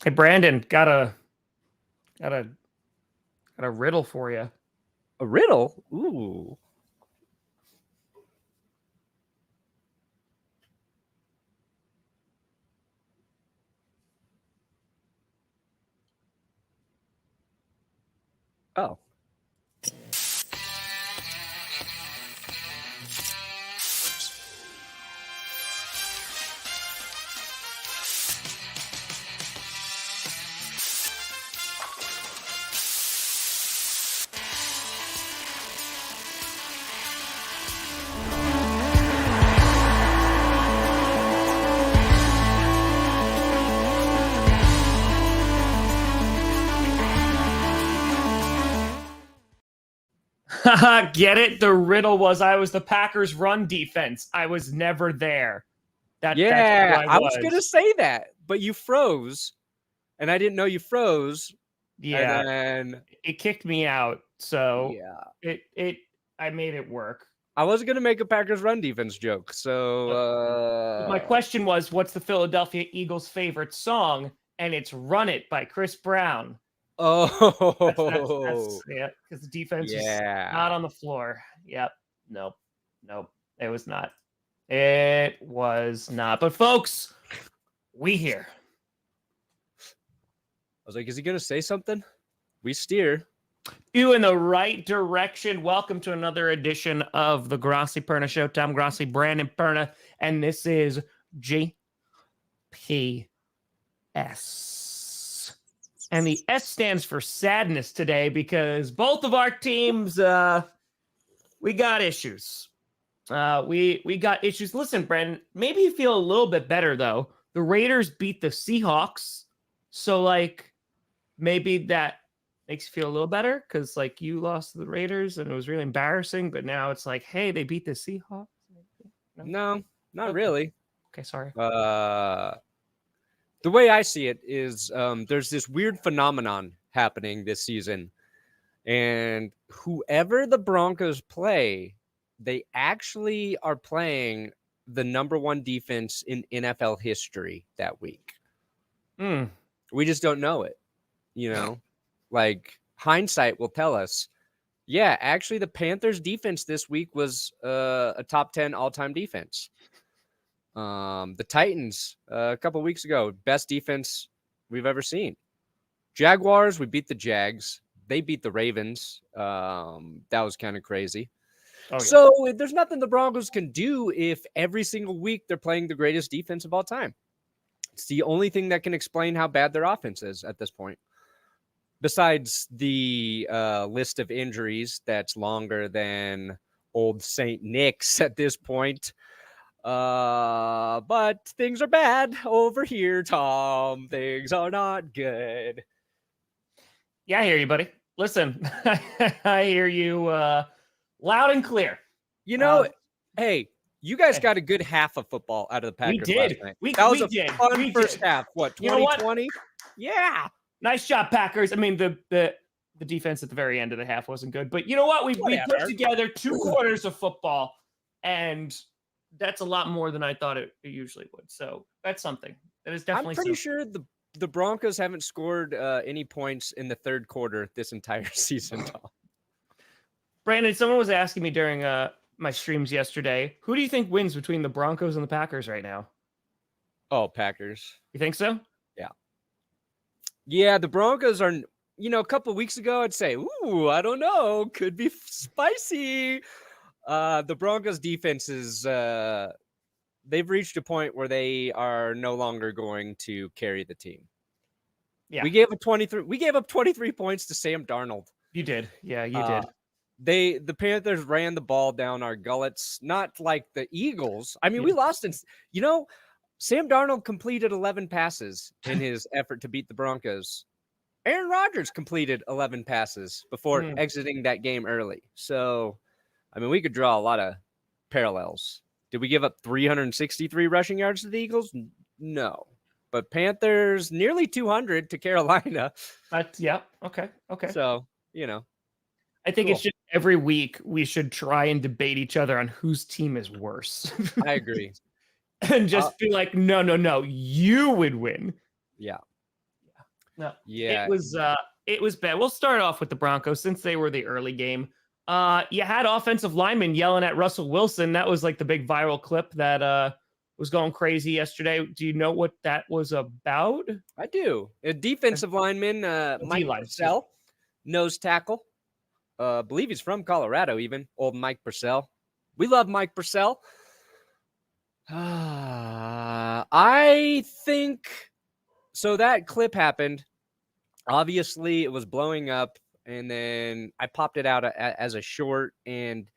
Hey, Brandon, got a riddle for you. A riddle? Ooh. Oh. Get it? The riddle was I was the Packers' run defense. I was never there. That's who I was going to say that, but you froze, and I didn't know you froze. Yeah. And then it kicked me out, so yeah. I made it work. I was going to make a Packers run defense joke, so... My question was, what's the Philadelphia Eagles' favorite song? And it's Run It by Chris Brown. Oh. Yeah, because the defense is not on the floor. Yep. Nope. It was not. It was not. But folks, we here. I was like, is he going to say something? We steer. You in the right direction. Welcome to another edition of the Grossi Perna Show. Tom Grossi, Brandon Perna, and this is GPS. And the S stands for sadness today because both of our teams, we got issues. We got issues. Listen, Brandon, maybe you feel a little bit better, though. The Raiders beat the Seahawks. So, maybe that makes you feel a little better because, you lost to the Raiders and it was really embarrassing. But now it's like, hey, they beat the Seahawks. No, not really. Okay, sorry. The way I see it is there's this weird phenomenon happening this season. And whoever the Broncos play, they actually are playing the number one defense in NFL history that week. We just don't know it. Hindsight will tell us, yeah, actually the Panthers defense this week was a top 10 all-time defense. The Titans a couple weeks ago, best defense we've ever seen. Jaguars, we beat the Jags. They beat the Ravens. That was kind of crazy. Oh, yeah. So there's nothing the Broncos can do if every single week they're playing the greatest defense of all time. It's the only thing that can explain how bad their offense is at this point. Besides the list of injuries that's longer than old St. Nick's at this point. But things are bad over here, Tom. Things are not good. Yeah, I hear you, buddy. Listen, I hear you loud and clear. Hey, you guys got a good half of football out of the Packers. We did. Last night. That was a fun first half. What, 2020? Yeah. Nice job, Packers. I mean, the defense at the very end of the half wasn't good. But you know what? We put together 2 quarters of football, and that's a lot more than I thought it usually would. So that's something. That is definitely. I'm pretty sure the Broncos haven't scored any points in the third quarter this entire season. Brandon, someone was asking me during my streams yesterday, who do you think wins between the Broncos and the Packers right now? Oh, Packers. You think so? Yeah. Yeah, the Broncos are, a couple of weeks ago, I'd say, ooh, I don't know, could be spicy. The Broncos defense is, they've reached a point where they are no longer going to carry the team. Yeah. We gave up 23 points to Sam Darnold. You did. Yeah, you did. The Panthers ran the ball down our gullets, not like the Eagles. I mean, we lost in, Sam Darnold completed 11 passes in his effort to beat the Broncos. Aaron Rodgers completed 11 passes before exiting that game early. So, I mean, we could draw a lot of parallels. Did we give up 363 rushing yards to the Eagles? No. But Panthers, nearly 200 to Carolina. Yeah. Okay. So, I think it's just every week we should try and debate each other on whose team is worse. I agree. And just be like, no, you would win. Yeah. No, Yeah. it was bad. We'll start off with the Broncos since they were the early game. You had offensive linemen yelling at Russell Wilson. That was like the big viral clip that was going crazy yesterday. Do you know what that was about? I do. A defensive lineman, Mike D-line, Purcell, nose tackle. I believe he's from Colorado, even. Old Mike Purcell. We love Mike Purcell. I think so. That clip happened. Obviously, it was blowing up, and then I popped it out as a short. And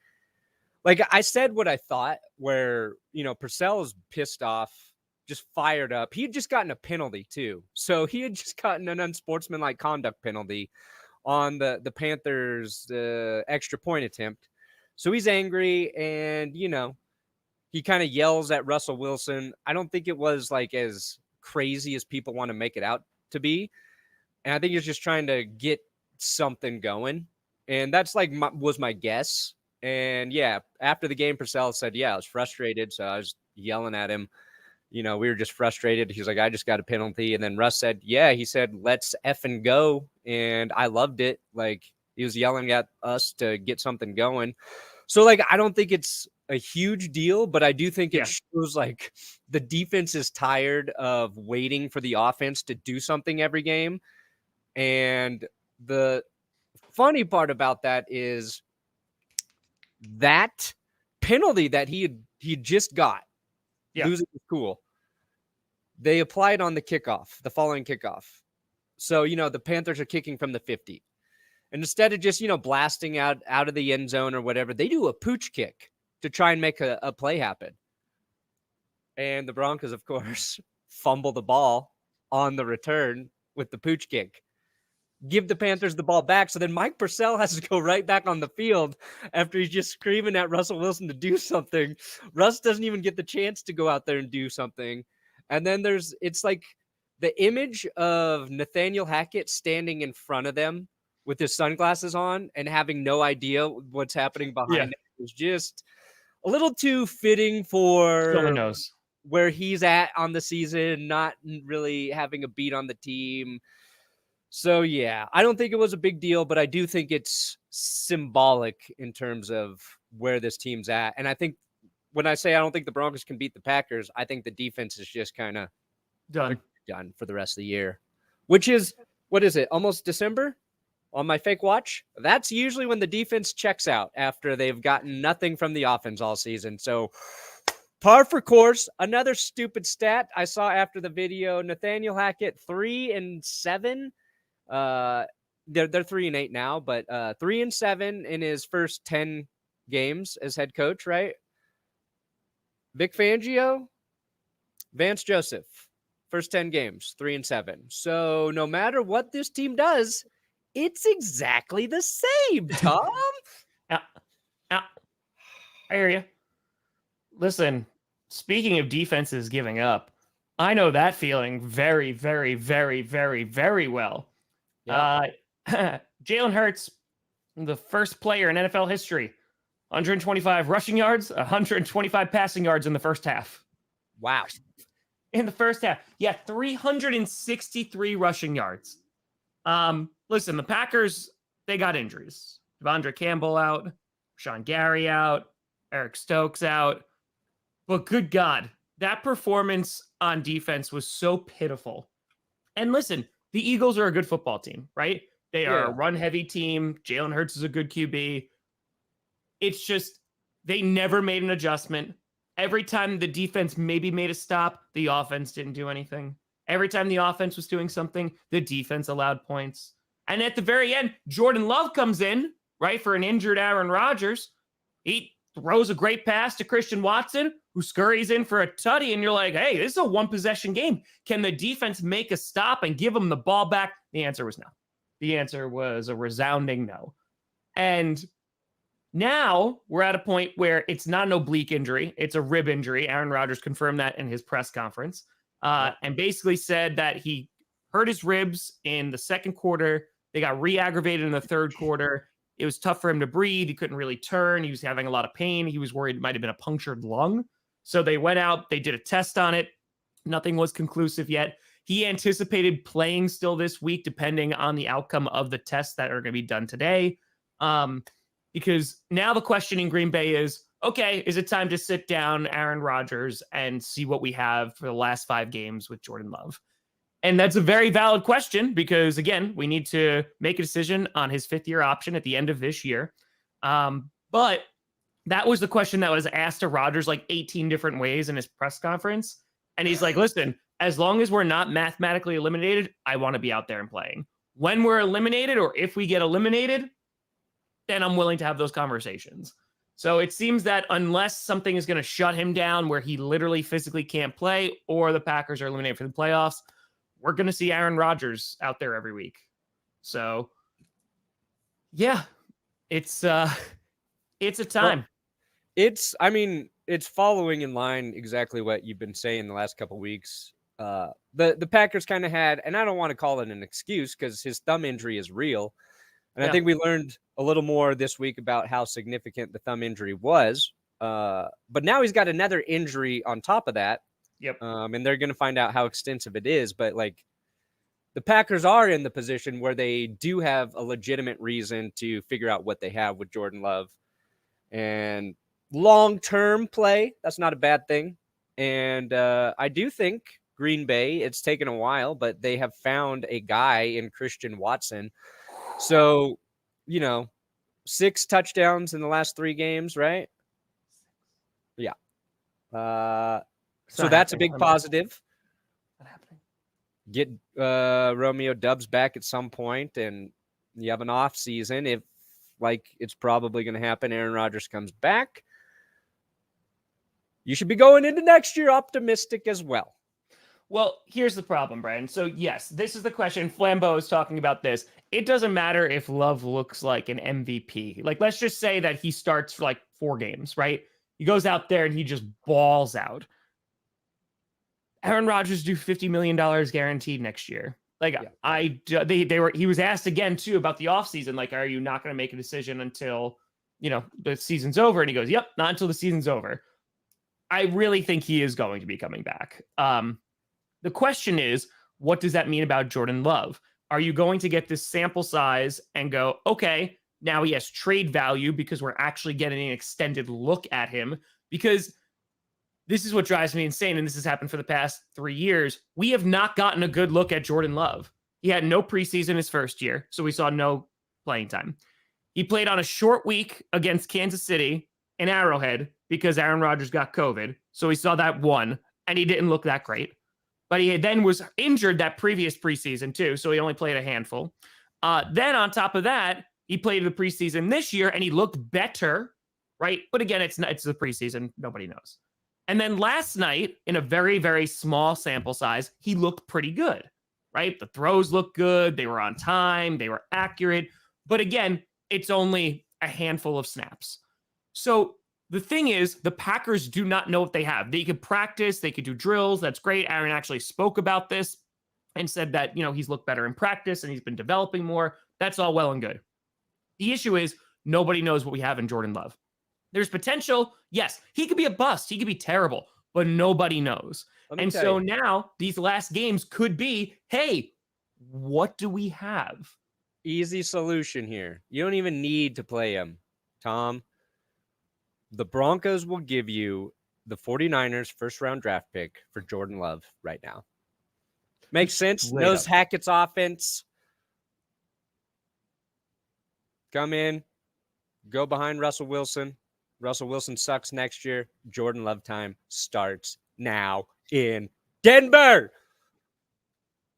like I said, what I thought, where Purcell's pissed off, just fired up. He had just gotten a penalty too, so he had just gotten an unsportsmanlike conduct penalty on the Panthers' extra point attempt. So he's angry, and he kind of yells at Russell Wilson. I don't think it was like as crazy as people want to make it out to be. And I think he's just trying to get something going. And that's like was my guess. And yeah, after the game, Purcell said, I was frustrated. So I was yelling at him. We were just frustrated. He's like, I just got a penalty. And then Russ said, he said, let's effing go. And I loved it. Like, he was yelling at us to get something going. So like, I don't think it's a huge deal, but I do think it shows like the defense is tired of waiting for the offense to do something every game. And the funny part about that is that penalty that he just got, losing the cool. They applied on the following kickoff. So, the Panthers are kicking from the 50. And instead of just, blasting out of the end zone or whatever, they do a pooch kick to try and make a play happen. And the Broncos, of course, fumble the ball on the return with the pooch kick. Give the Panthers the ball back. So then Mike Purcell has to go right back on the field after he's just screaming at Russell Wilson to do something. Russ doesn't even get the chance to go out there and do something. And then it's like the image of Nathaniel Hackett standing in front of them with his sunglasses on and having no idea what's happening behind him. It was just a little too fitting for where he's at on the season, not really having a beat on the team. So, I don't think it was a big deal, but I do think it's symbolic in terms of where this team's at. And I think when I say I don't think the Broncos can beat the Packers, I think the defense is just kind of done for the rest of the year, which is, what is it, almost December on my fake watch? That's usually when the defense checks out after they've gotten nothing from the offense all season. So par for course. Another stupid stat I saw after the video, Nathaniel Hackett, 3-7. They're 3-8 now, but 3-7 in his first 10 games as head coach, right? Vic Fangio, Vance Joseph, first 10 games, 3-7. So no matter what this team does, it's exactly the same, Tom. I hear you. Listen, speaking of defenses giving up, I know that feeling very, very, very, very, very well. Jalen Hurts, the first player in NFL history, 125 rushing yards, 125 passing yards in the first half. Wow. In the first half. 363 rushing yards. Listen, the Packers, they got injuries. Devondre Campbell out, Sean Gary out, Eric Stokes out. But good God, that performance on defense was so pitiful. And listen, the Eagles are a good football team, right? They are a run-heavy team. Jalen Hurts is a good QB. It's just they never made an adjustment. Every time the defense maybe made a stop, the offense didn't do anything. Every time the offense was doing something, the defense allowed points. And at the very end, Jordan Love comes in, right, for an injured Aaron Rodgers. He throws a great pass to Christian Watson, who scurries in for a tutty, and you're like, hey, this is a one-possession game. Can the defense make a stop and give them the ball back? The answer was no. The answer was a resounding no. And now we're at a point where it's not an oblique injury. It's a rib injury. Aaron Rodgers confirmed that in his press conference and basically said that he hurt his ribs in the second quarter. They got re-aggravated in the third quarter. It was tough for him to breathe. He couldn't really turn. He was having a lot of pain. He was worried it might have been a punctured lung. So they went out. They did a test on it. Nothing was conclusive yet. He anticipated playing still this week, depending on the outcome of the tests that are going to be done today. Because now the question in Green Bay is, okay, is it time to sit down Aaron Rodgers and see what we have for the last 5 games with Jordan Love? And that's a very valid question because, again, we need to make a decision on his 5th-year option at the end of this year. But that was the question that was asked to Rodgers like 18 different ways in his press conference. And he's like, listen, as long as we're not mathematically eliminated, I want to be out there and playing. When we're eliminated or if we get eliminated, then I'm willing to have those conversations. So it seems that unless something is going to shut him down where he literally physically can't play or the Packers are eliminated for the playoffs, we're going to see Aaron Rodgers out there every week. So, yeah, it's a time. Well, it's following in line exactly what you've been saying the last couple of weeks. The Packers kind of had, and I don't want to call it an excuse because his thumb injury is real. And I think we learned a little more this week about how significant the thumb injury was. But now he's got another injury on top of that. Yep. And they're going to find out how extensive it is. But like the Packers are in the position where they do have a legitimate reason to figure out what they have with Jordan Love. And long-term play, that's not a bad thing. And I do think Green Bay, it's taken a while, but they have found a guy in Christian Watson. So, 6 touchdowns in the last 3 games, right? Yeah. So that's a big positive. Not happening. Get Romeo Dubs back at some point, and you have an off season. If it's probably going to happen, Aaron Rodgers comes back. You should be going into next year optimistic as well. Well, here's the problem, Brian. So, yes, this is the question. Flambeau is talking about this. It doesn't matter if Love looks like an MVP. Like, let's just say that he starts for 4 games, right? He goes out there and he just balls out. Aaron Rodgers do $50 million guaranteed next year. He was asked again too about the offseason. Like, are you not going to make a decision until, the season's over? And he goes, yep, not until the season's over. I really think he is going to be coming back. The question is, what does that mean about Jordan Love? Are you going to get this sample size and go, okay, now he has trade value because we're actually getting an extended look at him? Because this is what drives me insane, and this has happened for the past 3 years. We have not gotten a good look at Jordan Love. He had no preseason his first year, so we saw no playing time. He played on a short week against Kansas City in Arrowhead because Aaron Rodgers got COVID, so we saw that one, and he didn't look that great. But he then was injured that previous preseason too, so he only played a handful. Then on top of that, he played the preseason this year, and he looked better, right? But again, it's the preseason. Nobody knows. And then last night, in a very, very small sample size, he looked pretty good, right? The throws looked good. They were on time. They were accurate. But again, it's only a handful of snaps. So the thing is, the Packers do not know what they have. They could practice. They could do drills. That's great. Aaron actually spoke about this and said that, he's looked better in practice and he's been developing more. That's all well and good. The issue is nobody knows what we have in Jordan Love. There's potential. Yes, he could be a bust. He could be terrible, but nobody knows. And so now these last games could be, hey, what do we have? Easy solution here. You don't even need to play him, Tom. The Broncos will give you the 49ers first-round draft pick for Jordan Love right now. Makes sense. Knows Hackett's offense. Come in. Go behind Russell Wilson. Russell Wilson sucks next year. Jordan Love time starts now in Denver.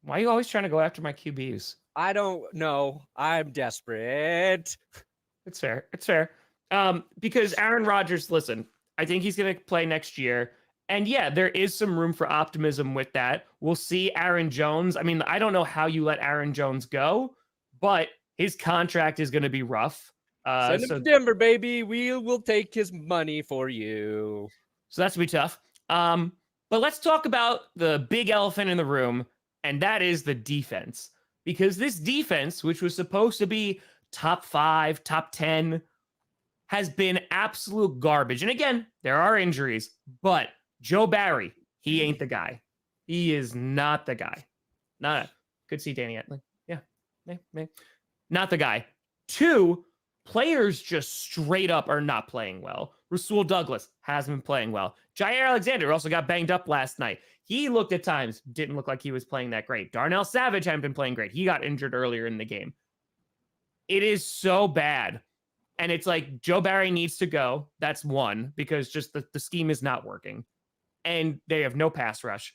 Why are you always trying to go after my QBs? I don't know. I'm desperate. It's fair. It's fair. Because Aaron Rodgers, listen, I think he's going to play next year. And yeah, there is some room for optimism with that. We'll see Aaron Jones. I mean, I don't know how you let Aaron Jones go, but his contract is going to be rough. Send him to Denver, baby. We'll take his money for you. So that's going to be tough. But let's talk about the big elephant in the room, and that is the defense. Because this defense, which was supposed to be top 5, top 10, has been absolute garbage. And again, there are injuries, but Joe Barry, he ain't the guy. He is not the guy. Could see Danny Etling. Yeah. Not the guy. 2, players just straight up are not playing well. Rasul Douglas hasn't been playing well. Jair Alexander also got banged up last night. He looked at times, didn't look like he was playing that great. Darnell Savage hadn't been playing great. He got injured earlier in the game. It is so bad. And it's like Joe Barry needs to go. That's one, because just the scheme is not working. And they have no pass rush.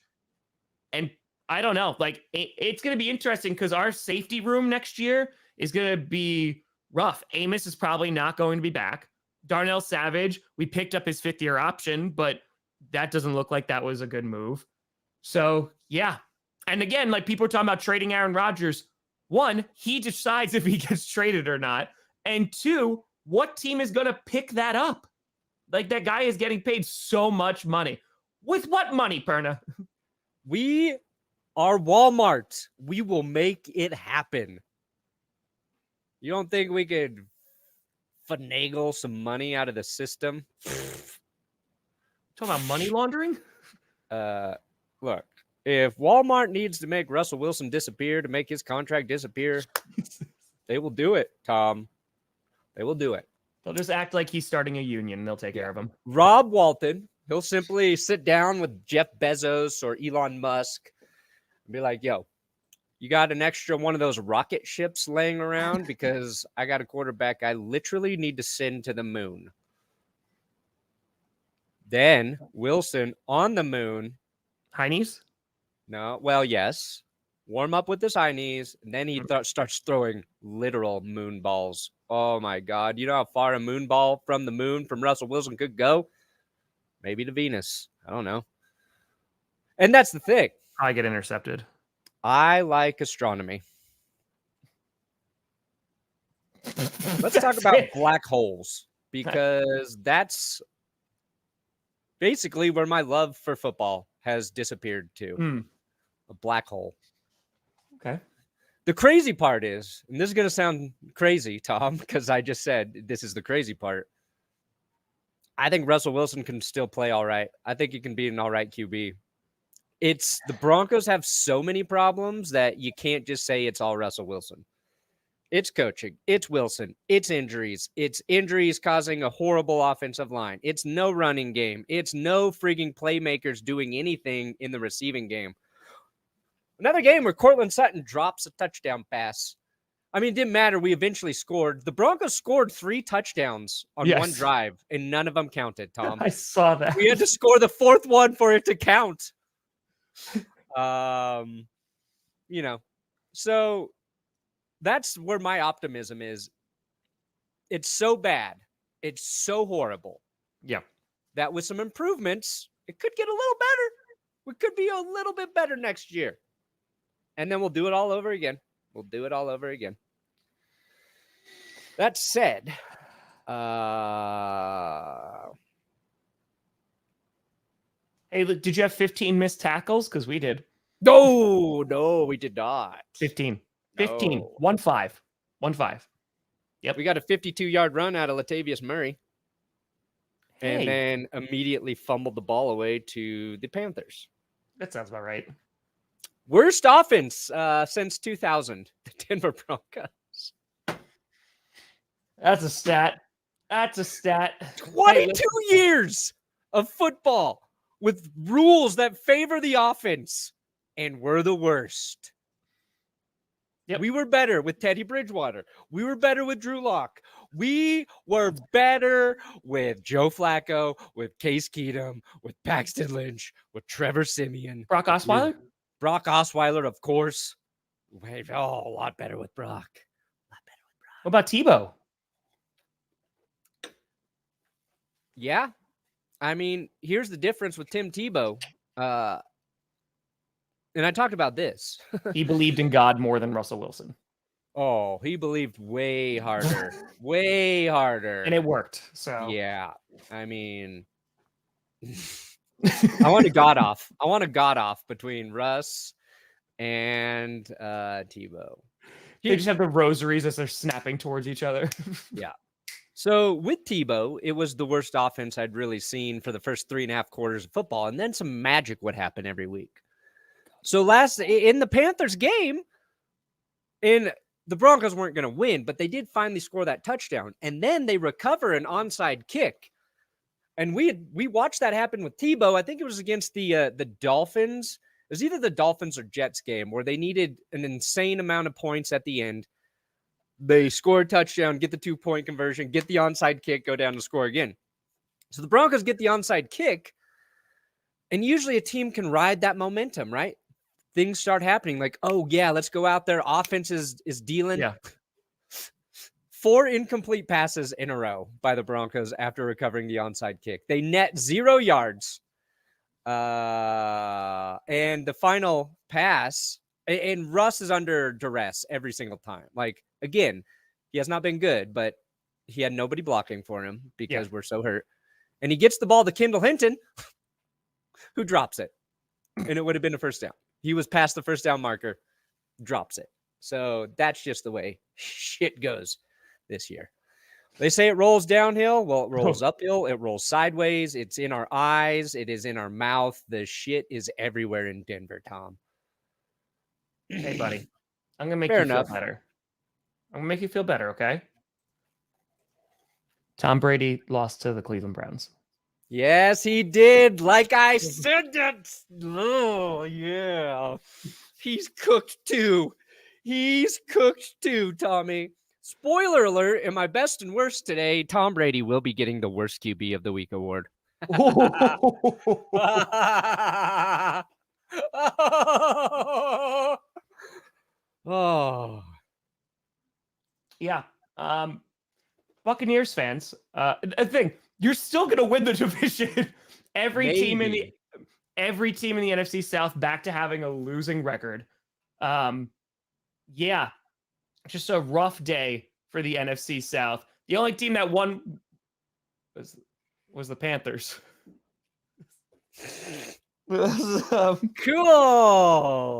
And I don't know. Like, it's going to be interesting because our safety room next year is going to be rough. Amos is probably not going to be back. Darnell Savage, we picked up his 5th-year option, but that doesn't look like that was a good move. So, yeah. And again, like, people are talking about trading Aaron Rodgers. 1, he decides if he gets traded or not. And 2, what team is going to pick that up? Like, that guy is getting paid so much money. With what money, Perna? We are Walmart. We will make it happen. You don't think we could finagle some money out of the system? Talking about money laundering? Look, if Walmart needs to make Russell Wilson disappear to make his contract disappear, they will do it, Tom. They will do it. They'll just act like he's starting a union and they'll take care of him. Rob Walton, he'll simply sit down with Jeff Bezos or Elon Musk and be like, yo, you got an extra one of those rocket ships laying around? Because I got a quarterback I literally need to send to the moon. Then Wilson on the moon. High knees? No, well, yes. Warm up with his high knees. And then he starts throwing literal moon balls. Oh, my God. You know how far a moon ball from the moon from Russell Wilson could go? Maybe to Venus. I don't know. And that's the thing. I get intercepted. I like astronomy. Let's talk about black holes, because that's basically where my love for football has disappeared to. A black hole. Okay. The crazy part is, and this is going to sound crazy, Tom, because I just said this is the crazy part. I think Russell Wilson can still play all right. I think he can be an all right QB. It's the Broncos have so many problems that you can't just say it's all Russell Wilson. It's coaching. It's Wilson. It's injuries. It's injuries causing a horrible offensive line. It's no running game. It's no freaking playmakers doing anything in the receiving game. Another game where Cortland Sutton drops a touchdown pass. I mean, it didn't matter. We eventually scored. The Broncos scored 3 touchdowns on one drive, and none of them counted, Tom. I saw that. We had to score the 4th one for it to count. So that's where my optimism is. It's so bad. It's so horrible. Yeah. That with some improvements, it could get a little better. We could be a little bit better next year. And then we'll do it all over again. That said, hey, look, did you have 15 missed tackles? Because we did. No, we did not. 15. No. 15. 1-5. 1-5. Yep. We got a 52-yard run out of Latavius Murray. Hey. And then immediately fumbled the ball away to the Panthers. That sounds about right. Worst offense since 2000, the Denver Broncos. That's a stat. 22 years of football with rules that favor the offense, and we're the worst. Yep. We were better with Teddy Bridgewater. We were better with Drew Lock. We were better with Joe Flacco, with Case Keenum, with Paxton Lynch, with Trevor Siemian. Brock Osweiler? Brock Osweiler, of course. A lot better with Brock. What about Tebow? Yeah. I mean, here's the difference with Tim Tebow. And I talked about this. He believed in God more than Russell Wilson. Oh, he believed way harder. Way harder. And it worked. So yeah. I mean, I want a God off. I want a God off between Russ and Tebow. They just have the rosaries as they're snapping towards each other. Yeah. So with Tebow, it was the worst offense I'd really seen for the first 3.5 quarters of football. And then some magic would happen every week. So in the Panthers game, and the Broncos weren't going to win, but they did finally score that touchdown. And then they recover an onside kick. And we watched that happen with Tebow. I think it was against the Dolphins. It was either the Dolphins or Jets game where they needed an insane amount of points at the end. They score a touchdown, get the 2-point conversion, get the onside kick, go down and score again. So the Broncos get the onside kick, and usually a team can ride that momentum, right? Things start happening like, oh, yeah, let's go out there. Offense is dealing. Yeah. 4 incomplete passes in a row by the Broncos after recovering the onside kick. They net 0 yards. And the final pass, and Russ is under duress every single time. Like, again, he has not been good, but he had nobody blocking for him because we're so hurt. And he gets the ball to Kendall Hinton, who drops it. And it would have been a first down. He was past the first down marker, drops it. So that's just the way shit goes this year. They say it rolls downhill. Well, it rolls uphill. It rolls sideways. It's in our eyes. It is in our mouth. The shit is everywhere in Denver, Tom. Hey, buddy. I'm going to make you feel better. I'm going to make you feel better, okay? Tom Brady lost to the Cleveland Browns. Yes, he did. Like I said that. Oh, yeah. He's cooked too. He's cooked too, Tommy. Spoiler alert, in my best and worst today, Tom Brady will be getting the worst QB of the week award. Oh. Yeah. Buccaneers fans, I think you're still going to win the division. Every team in the NFC South back to having a losing record. Yeah. Just a rough day for the NFC South. The only team that won was the Panthers. Cool.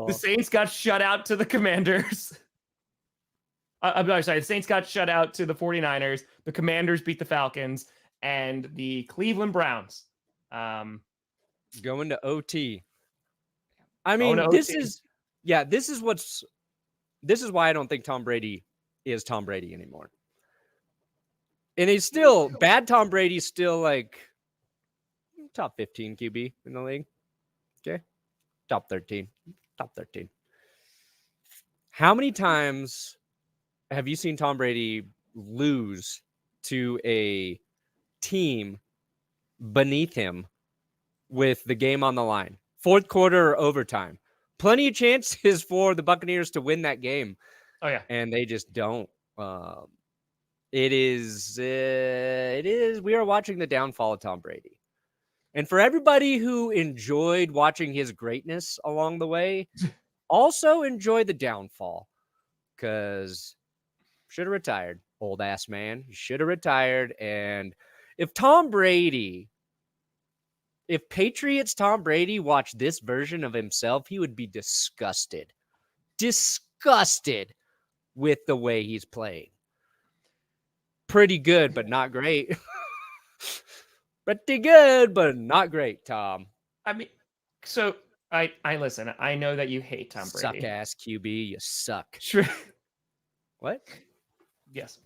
The Saints got shut out to the Commanders. I'm sorry. The Saints got shut out to the 49ers. The Commanders beat the Falcons, and the Cleveland Browns. Going to OT. I mean, this is why I don't think Tom Brady is Tom Brady anymore. And he's still bad. Tom Brady's still like top 15 QB in the league. Okay. Top 13. How many times have you seen Tom Brady lose to a team beneath him with the game on the line? Fourth quarter or overtime. Plenty of chances for the Buccaneers to win that game. Oh, yeah. And they just don't. It is. We are watching the downfall of Tom Brady. And for everybody who enjoyed watching his greatness along the way, also enjoy the downfall. Because should have retired, old ass man. Should have retired. And if Patriots Tom Brady watched this version of himself, he would be disgusted. Disgusted with the way he's playing. Pretty good, but not great. Pretty good, but not great, Tom. I mean, so I listen. I know that you hate Tom Brady. Suck ass QB, you suck. Sure. What? Yes.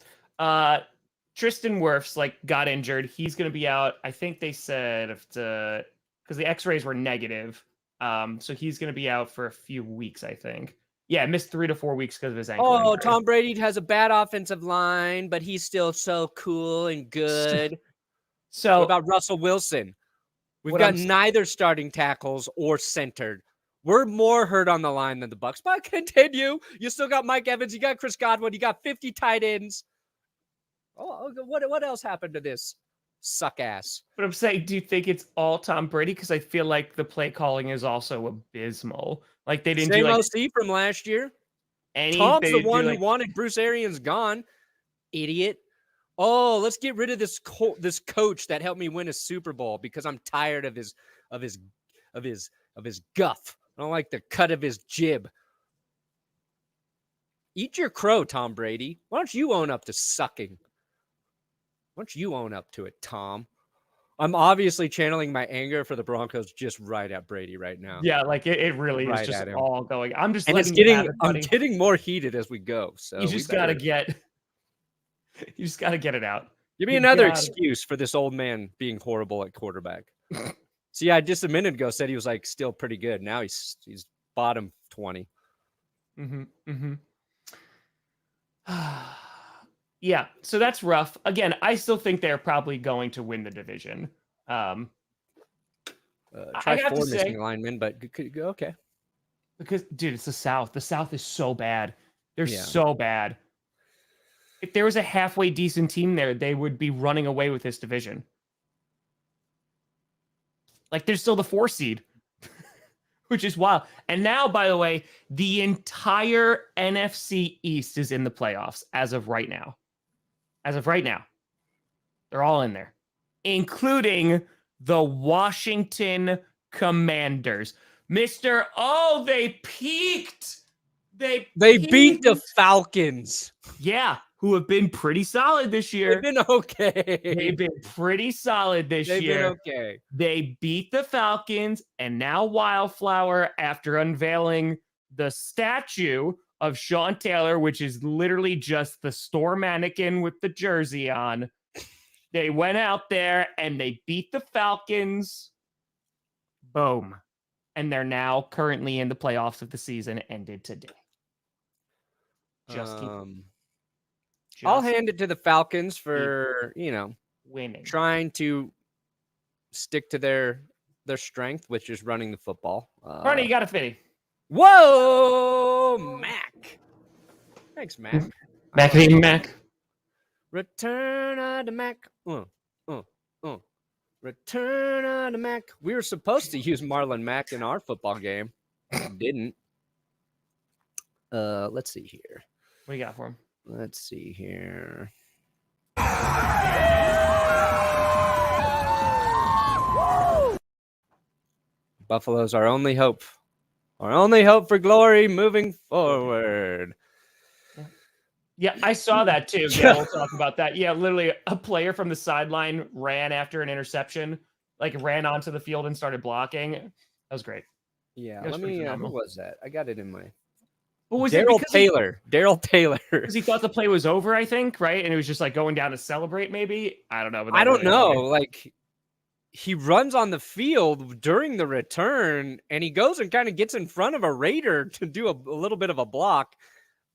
Tristan Wirfs got injured. He's going to be out. I think they said because the X-rays were negative. So he's going to be out for a few weeks, I think. Yeah, missed 3 to 4 weeks because of his ankle injury. Tom Brady has a bad offensive line, but he's still so cool and good. So what about Russell Wilson? We've got neither starting tackles or centered. We're more hurt on the line than the Bucs. But continue. You still got Mike Evans. You got Chris Godwin. You got 50 tight ends. Oh, what else happened to this suck ass? But I'm saying, do you think it's all Tom Brady? Because I feel like the play calling is also abysmal. Like they didn't do OC from last year. Tom's the one who wanted Bruce Arians gone. Idiot. Oh, let's get rid of this coach that helped me win a Super Bowl because I'm tired of his guff. I don't like the cut of his jib. Eat your crow, Tom Brady. Why don't you own up to sucking? Why don't you own up to it, Tom? I'm obviously channeling my anger for the Broncos just right at Brady right now. Yeah, like it really Right is just at him. all going. I'm just And it's letting you have getting it, I'm buddy. getting more heated as we go. So You just gotta get it out. give me You another got it. excuse for this old man being horrible at quarterback. See, I just a minute ago said he was like still pretty good. Now he's bottom 20. Yeah, so that's rough. Again, I still think they're probably going to win the division. Try I have 4 to missing say, linemen, but okay. because dude, it's the South. The South is so bad. They're Yeah. so bad. If there was a halfway decent team there, they would be running away with this division. Like they're still the 4 seed, which is wild. And now, by the way, the entire NFC East is in the playoffs as of right now. They're all in there, including the Washington Commanders. They peaked. They beat the Falcons. Yeah, who have been pretty solid this year. They've been okay. They've been pretty solid this year. They've been okay. They beat the Falcons, and now Wildflower, after unveiling the statue of Sean Taylor, which is literally just the store mannequin with the jersey on, they went out there and they beat the Falcons. Boom. And they're now currently in the playoffs of the season, ended today. I'll hand it to the Falcons for, winning. Trying to stick to their strength, which is running the football. Ronnie, you got a fitty. Whoa, Mac. Thanks, Mac. Mac. Return of the Mac. Return of the Mac. We were supposed to use Marlon Mack in our football game. Didn't. Let's see here. What do you got for him? Let's see here. Buffalo's our only hope. Our only hope for glory moving forward. Yeah, I saw that too. Yeah, we'll talk about that. Yeah, literally a player from the sideline ran after an interception, like ran onto the field and started blocking. That was great. Yeah, let me, who was that? I got it in my... But was Daryl it Taylor. Daryl Taylor. Because he thought the play was over, I think, right? And it was just like going down to celebrate, maybe? I don't know. But I don't know. Like, he runs on the field during the return, and he goes and kind of gets in front of a Raider to do a little bit of a block.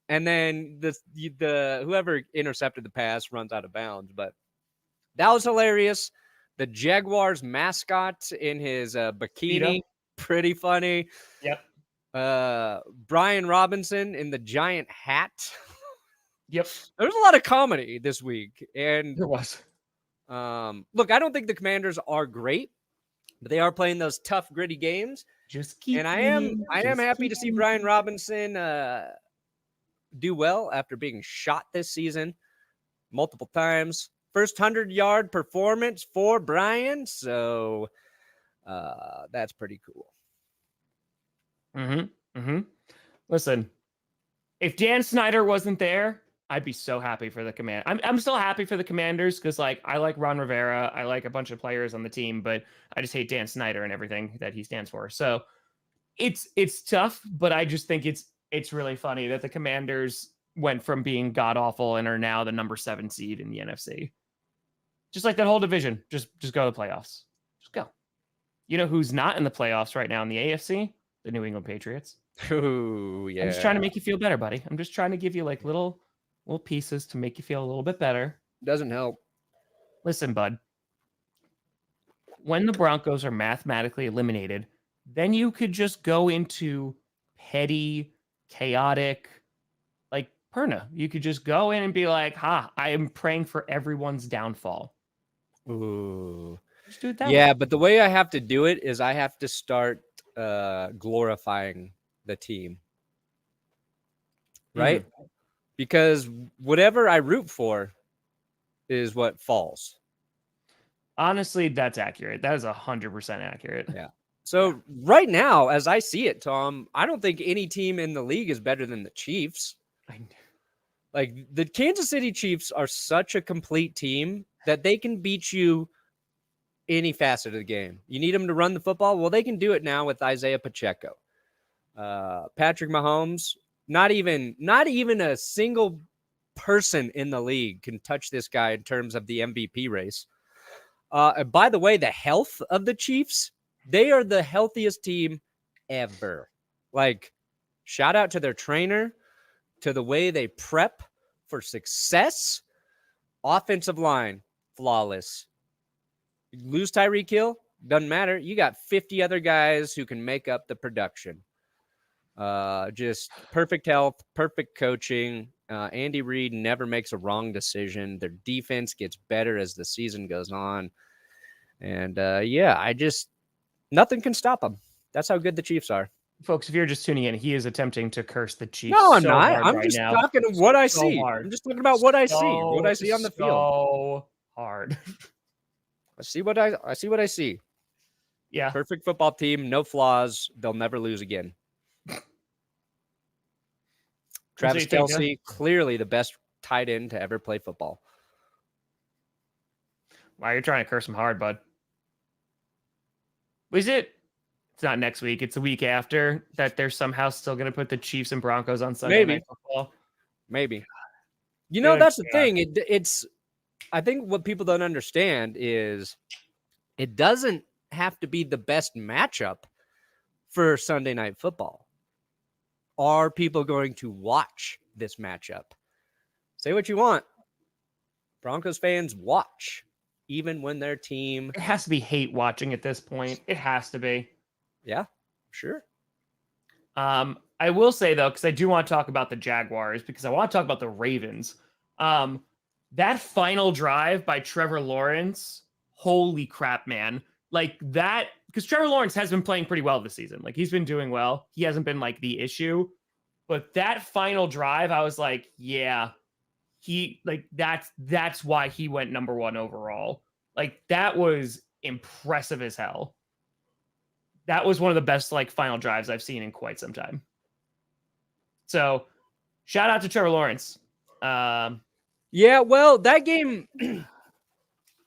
And then the whoever intercepted the pass runs out of bounds. But that was hilarious. The Jaguars mascot in his bikini, pretty funny. Yep. Brian Robinson in the giant hat. Yep. There's a lot of comedy this week. And there was. Look, I don't think the Commanders are great, but they are playing those tough, gritty games. And I am happy to see Brian Robinson do well after being shot this season multiple times. First 100-yard performance for Brian, so that's pretty cool. Listen, if Dan Snyder wasn't there, I'd be so happy for the Commanders. I'm still happy for the Commanders because, like, I like Ron Rivera. I like a bunch of players on the team, but I just hate Dan Snyder and everything that he stands for. So it's tough, but I just think it's really funny that the Commanders went from being god-awful and are now the number 7 seed in the NFC. Just like that whole division. Just go to the playoffs. Just go. You know who's not in the playoffs right now in the AFC? The New England Patriots. Ooh, yeah. I'm just trying to make you feel better, buddy. I'm just trying to give you like little pieces to make you feel a little bit better. Doesn't help. Listen, bud. When the Broncos are mathematically eliminated, then you could just go into petty, chaotic, like Perna. You could just go in and be like, I am praying for everyone's downfall. Ooh. Just do it that way. way. But the way I have to do it is I have to start glorifying the team. Right? Because whatever I root for is what falls. Honestly, that's accurate. That is 100% accurate. Yeah. So right now, as I see it, Tom, I don't think any team in the league is better than the Chiefs. Like, the Kansas City Chiefs are such a complete team that they can beat you any facet of the game. You need them to run the football. Well, they can do it now with Isaiah Pacheco. Patrick Mahomes, not even a single person in the league can touch this guy in terms of the MVP race. And by the way, the health of the Chiefs, they are the healthiest team ever. Like, shout out to their trainer, to the way they prep for success. Offensive line, flawless. You lose Tyreek Hill, doesn't matter. You got 50 other guys who can make up the production. Just perfect health, perfect coaching. Andy Reid never makes a wrong decision. Their defense gets better as the season goes on. And nothing can stop them. That's how good the Chiefs are. Folks, if you're just tuning in, he is attempting to curse the Chiefs. No, I'm so not. hard I'm right just now. talking of what I So see. hard. I'm just talking about what I see on the field. So hard. I see what I see. Yeah. Perfect football team, no flaws. They'll never lose again. Travis Kelce, clearly the best tight end to ever play football. Wow, you're trying to curse him hard, bud. Was it? It's not next week. It's the week after that. They're somehow still going to put the Chiefs and Broncos on Sunday Night Football. Maybe. You know, that's the thing. It's. I think what people don't understand is it doesn't have to be the best matchup for Sunday Night Football. Are people going to watch this matchup? Say what you want. Broncos fans watch, even when their team. It has to be hate watching at this point. It has to be. Yeah, sure. I will say, though, because I do want to talk about the Jaguars, because I want to talk about the Ravens. That final drive by Trevor Lawrence, holy crap, man. Like that, because Trevor Lawrence has been playing pretty well this season. Like, he's been doing well. He hasn't been like the issue. But that final drive, I was like, yeah, that's why he went number 1 overall. Like, that was impressive as hell. That was one of the best like final drives I've seen in quite some time. So shout out to Trevor Lawrence. Yeah, well, that game.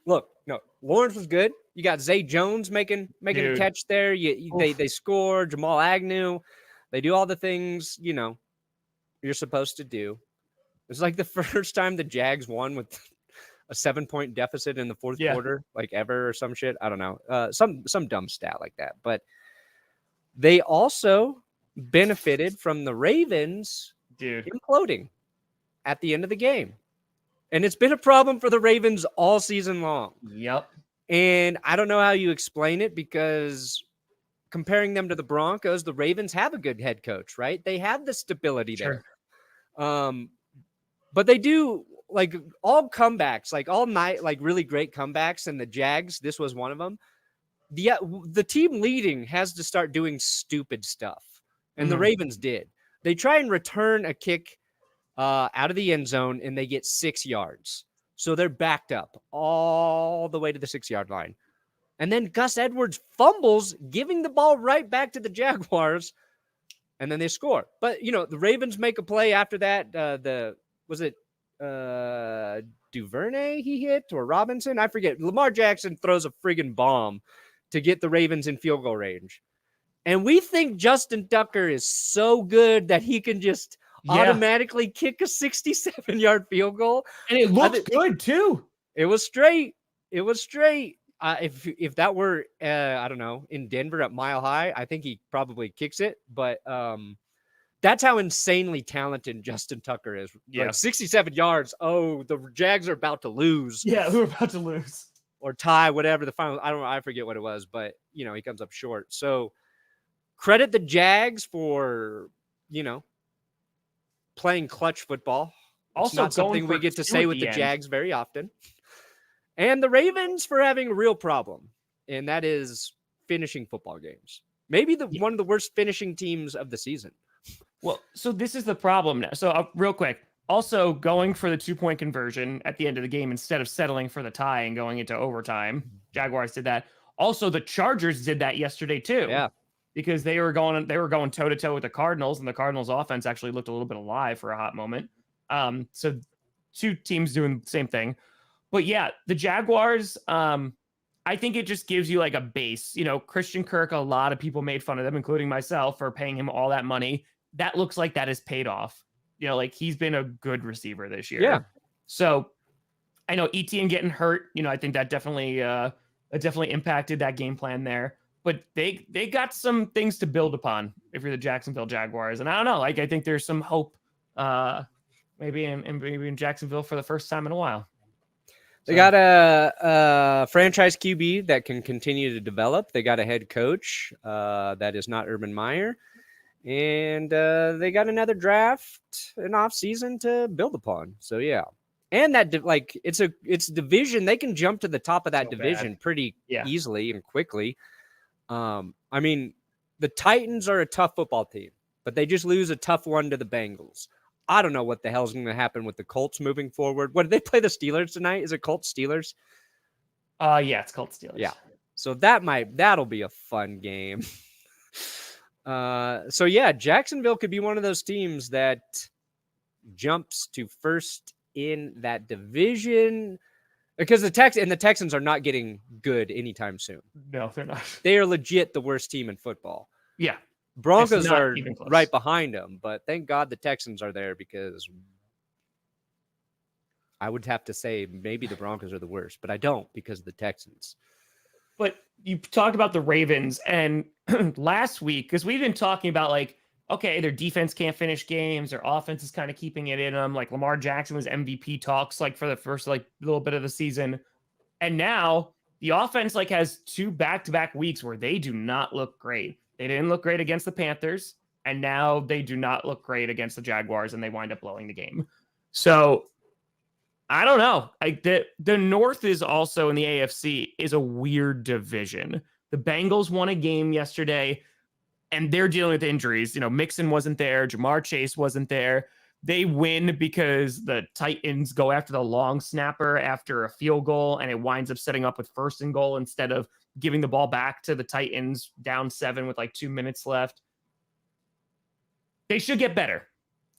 Look, no, Lawrence was good. You got Zay Jones making a catch there. They score. Jamal Agnew. They do all the things you're supposed to do. It was like the first time the Jags won with a 7-point deficit in the fourth quarter, like ever or some shit. I don't know. Some dumb stat like that. But they also benefited from the Ravens imploding at the end of the game. And it's been a problem for the Ravens all season long. Yep. And I don't know how you explain it, because comparing them to the Broncos, the Ravens have a good head coach, right? They have the stability there. But they do like all comebacks, like all night, like really great comebacks. And the Jags, this was one of them. The team leading has to start doing stupid stuff. And the Ravens did. They try and return a kick out of the end zone, and they get 6 yards. So they're backed up all the way to the 6-yard line. And then Gus Edwards fumbles, giving the ball right back to the Jaguars, and then they score. But, the Ravens make a play after that. Duvernay he hit, or Robinson? I forget. Lamar Jackson throws a friggin' bomb to get the Ravens in field goal range. And we think Justin Tucker is so good that he can just automatically kick a 67-yard field goal. And it looked good, too. It was straight. If that were, I don't know, in Denver at Mile High, I think he probably kicks it. But that's how insanely talented Justin Tucker is. Yeah. Like 67 yards. Oh, the Jags are about to lose. Yeah, we're about to lose. Or tie, whatever the final. I don't know. I forget what it was, but, he comes up short. So credit the Jags for, playing clutch football. Also, not something we get to say with the Jags very often. And the Ravens for having a real problem, and that is finishing football games. Maybe one of the worst finishing teams of the season. Well, so this is the problem now. So real quick, also going for the 2-point conversion at the end of the game instead of settling for the tie and going into overtime. Jaguars did that. Also, the Chargers did that yesterday too. Yeah. Because they were going toe to toe with the Cardinals, and the Cardinals offense actually looked a little bit alive for a hot moment. So two teams doing the same thing. But yeah, the Jaguars, I think it just gives you like a base. Christian Kirk, a lot of people made fun of them, including myself, for paying him all that money. That looks like that is paid off. Like he's been a good receiver this year. Yeah. So I know Etienne getting hurt, I think that definitely impacted that game plan there. But they got some things to build upon if you're the Jacksonville Jaguars. And I don't know, like I think there's some hope maybe in Jacksonville for the first time in a while. They got a franchise QB that can continue to develop. They got a head coach that is not Urban Meyer. And they got another draft, an offseason to build upon. So, yeah. And that, it's division. They can jump to the top of that division pretty easily and quickly. I mean, the Titans are a tough football team, but they just lose a tough one to the Bengals. I don't know what the hell's going to happen with the Colts moving forward. What did they play the Steelers tonight? Is it Colts Steelers? Yeah, it's Colts Steelers. Yeah. So that'll be a fun game. So yeah, Jacksonville could be one of those teams that jumps to first in that division because the Texans are not getting good anytime soon. No, they're not. They are legit the worst team in football. Yeah. Broncos are right behind them, but thank God the Texans are there because I would have to say maybe the Broncos are the worst, but I don't because of the Texans. But you talked about the Ravens and last week, because we've been talking about like, okay, their defense can't finish games. Their offense is kind of keeping it in them. Like Lamar Jackson was MVP talks like for the first like little bit of the season. And now the offense like has 2 back-to-back weeks where they do not look great. They didn't look great against the Panthers, and now they do not look great against the Jaguars, and they wind up blowing the game. So I don't know. Like the North is also in the AFC is a weird division. The Bengals won a game yesterday, and they're dealing with injuries. Mixon wasn't there. Jamar Chase wasn't there. They win because the Titans go after the long snapper after a field goal, and it winds up setting up with 1st and goal instead of giving the ball back to the Titans down 7 with like 2 minutes left. They should get better,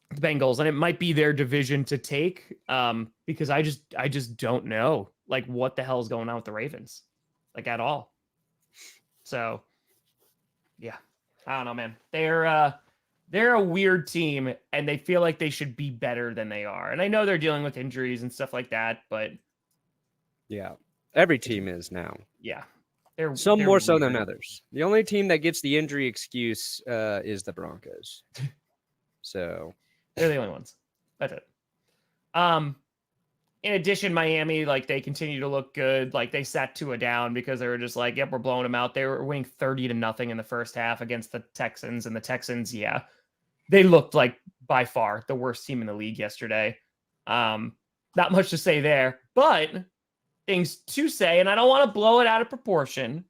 the Bengals, and it might be their division to take because I just don't know like what the hell is going on with the Ravens like at all. So yeah, I don't know, man. They're a weird team and they feel like they should be better than they are. And I know they're dealing with injuries and stuff like that, but yeah, every team is now. Yeah. Some more so than others. The only team that gets the injury excuse is the Broncos. So they're the only ones. That's it. In addition, Miami, like they continue to look good. Like they sat Tua down because they were just like, yep, we're blowing them out. They were winning 30-0 in the first half against the Texans, and the Texans, yeah, they looked like by far the worst team in the league yesterday. Not much to say there, but things to say, and I don't want to blow it out of proportion,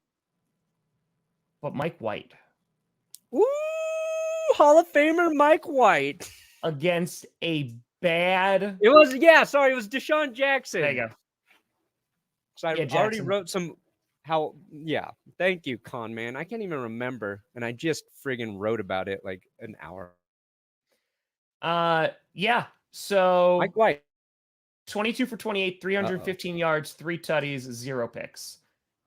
but Mike White. Ooh, Hall of Famer Mike White. Against a bad... It was Deshaun Jackson. There you go. So I already wrote some... Thank you, Con Man. I can't even remember, and I just friggin' wrote about it like an hour. Yeah, so... Mike White. 22 for 28, 315 yards, 3 tutties, 0 picks.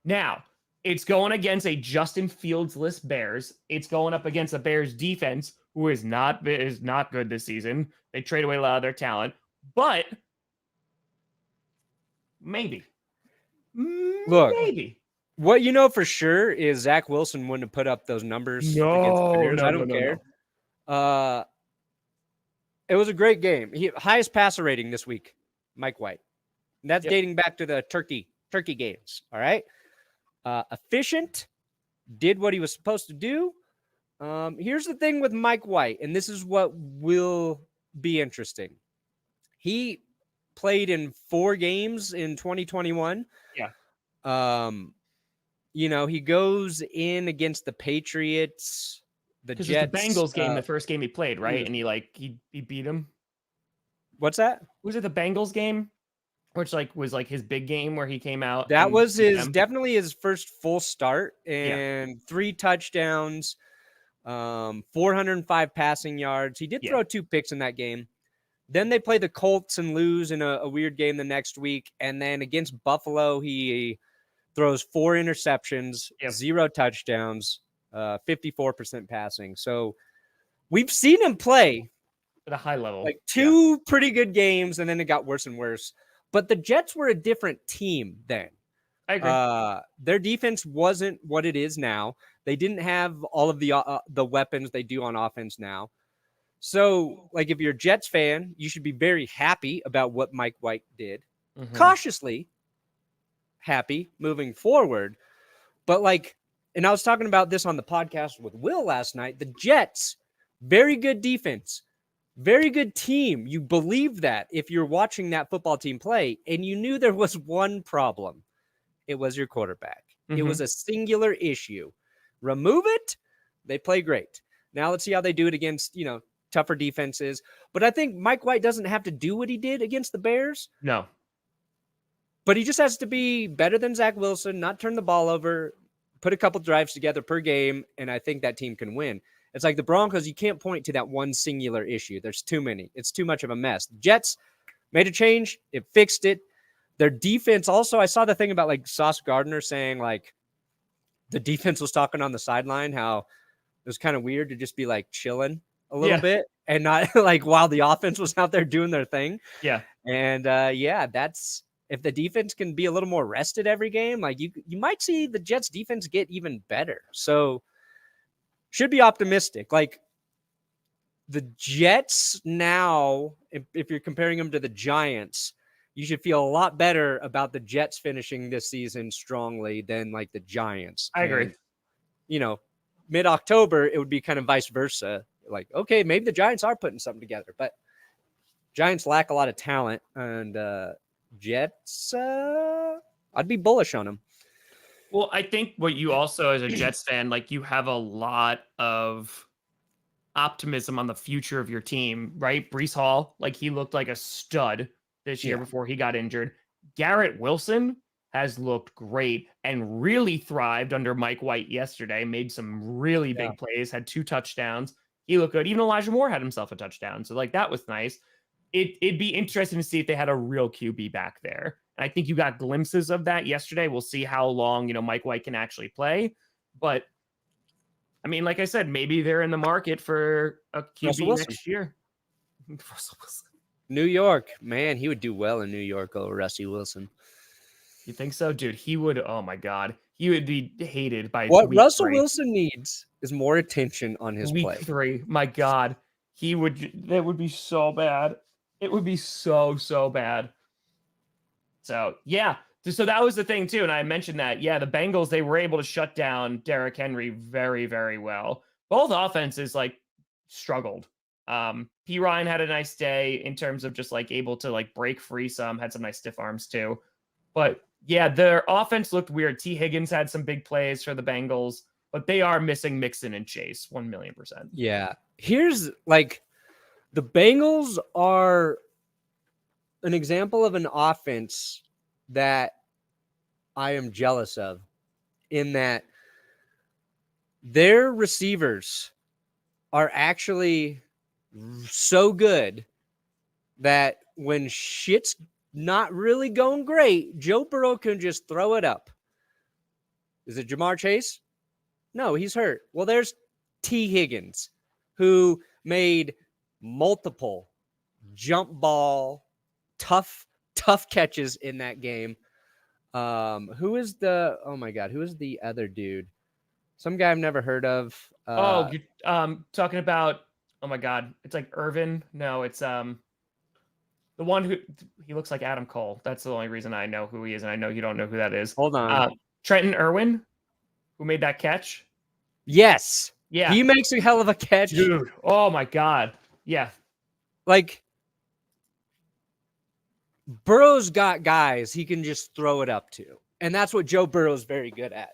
Now, it's going against a Justin Fields-less Bears. It's going up against a Bears defense who is not good this season. They trade away a lot of their talent, but maybe. Look, maybe. What you know for sure is Zach Wilson wouldn't have put up those numbers against the Bears. I don't care. No. It was a great game. Highest passer rating this week. Mike White. And that's dating back to the turkey games. All right. Efficient, did what he was supposed to do. Here's the thing with Mike White, and this is what will be interesting. He played in 4 games in 2021. Yeah. He goes in against the Patriots, the Jets. The Bengals game, the first game he played, right? And he beat him. What's that? Was it the Bengals game? Which was his big game where he came out. That was definitely his first full start, and 3 touchdowns, 405 passing yards. He did throw 2 picks in that game. Then they play the Colts and lose in a weird game the next week. And then against Buffalo, he throws 4 interceptions, Yep. 0 touchdowns, 54% passing. So we've seen him play At a high level. like 2 pretty good games, and then it got worse and worse. But the Jets were a different team then. I agree. Their defense wasn't what it is now. They didn't have all of the weapons they do on offense now. So, like, if you're a Jets fan, you should be very happy about what Mike White did. Mm-hmm. Cautiously happy moving forward. But, like, and I was talking about this on the podcast with Will last night. The Jets, very good defense, very good team. You believe that if you're watching that football team play, and you knew there was one problem. It was your quarterback. Mm-hmm. It was a singular issue. Remove it, they play great. Now let's see how they do it against, tougher defenses. But I think Mike White doesn't have to do what he did against the Bears. No. But he just has to be better than Zach Wilson, not turn the ball over, put a couple drives together per game, and I think that team can win. It's like the Broncos, you can't point to that one singular issue. There's too many. It's too much of a mess. The Jets made a change. It fixed it. Their defense also, I saw the thing about like Sauce Gardner saying like the defense was talking on the sideline, how it was kind of weird to just be like chilling a little bit and not like while the offense was out there doing their thing. Yeah. And that's if the defense can be a little more rested every game, like you might see the Jets defense get even better. So should be optimistic. Like the Jets now, if you're comparing them to the Giants, you should feel a lot better about the Jets finishing this season strongly than like the Giants. I agree. And, mid-October, it would be kind of vice versa. Like, okay, maybe the Giants are putting something together, but Giants lack a lot of talent, and Jets, I'd be bullish on them. Well, I think what you also, as a Jets fan, like you have a lot of optimism on the future of your team, right? Breece Hall, like he looked like a stud this year before he got injured. Garrett Wilson has looked great and really thrived under Mike White yesterday, made some really big plays, had 2 touchdowns. He looked good. Even Elijah Moore had himself a touchdown. So like that was nice. It'd be interesting to see if they had a real QB back there. And I think you got glimpses of that yesterday. We'll see how long, Mike White can actually play. But I mean, like I said, maybe they're in the market for a QB next year. Russell Wilson. New York, man, he would do well in New York over Rusty Wilson. You think so, dude? He would. Oh my God, he would be hated by. What week Russell 3. Wilson needs is more attention on his week play. 3. My God, he would. That would be so bad. It would be so bad. So yeah. So that was the thing too, and I mentioned that. Yeah, the Bengals, they were able to shut down Derrick Henry very, very well. Both offenses like struggled. P. Ryan had a nice day in terms of just like able to like break free some, had some nice stiff arms too. But yeah, their offense looked weird. T. Higgins had some big plays for the Bengals, but they are missing Mixon and Chase 1,000,000%. Yeah. Here's like the Bengals are an example of an offense that I am jealous of, in that their receivers are actually so good that when shit's not really going great, Joe Burrow can just throw it up. Is it Jamar Chase? No, he's hurt. Well, there's T. Higgins, who made multiple jump ball, tough catches in that game. Who is the other dude? Some guy I've never heard of. You're talking about, oh my God, it's like Irvin. No, it's the one who he looks like Adam Cole. That's the only reason I know who he is, and I know you don't know who that is. Hold on. Trenton Irwin, who made that catch. Yes. Yeah. He makes a hell of a catch. Dude. Oh my God. Yeah. Like Burrow's got guys he can just throw it up to. And that's what Joe Burrow's very good at.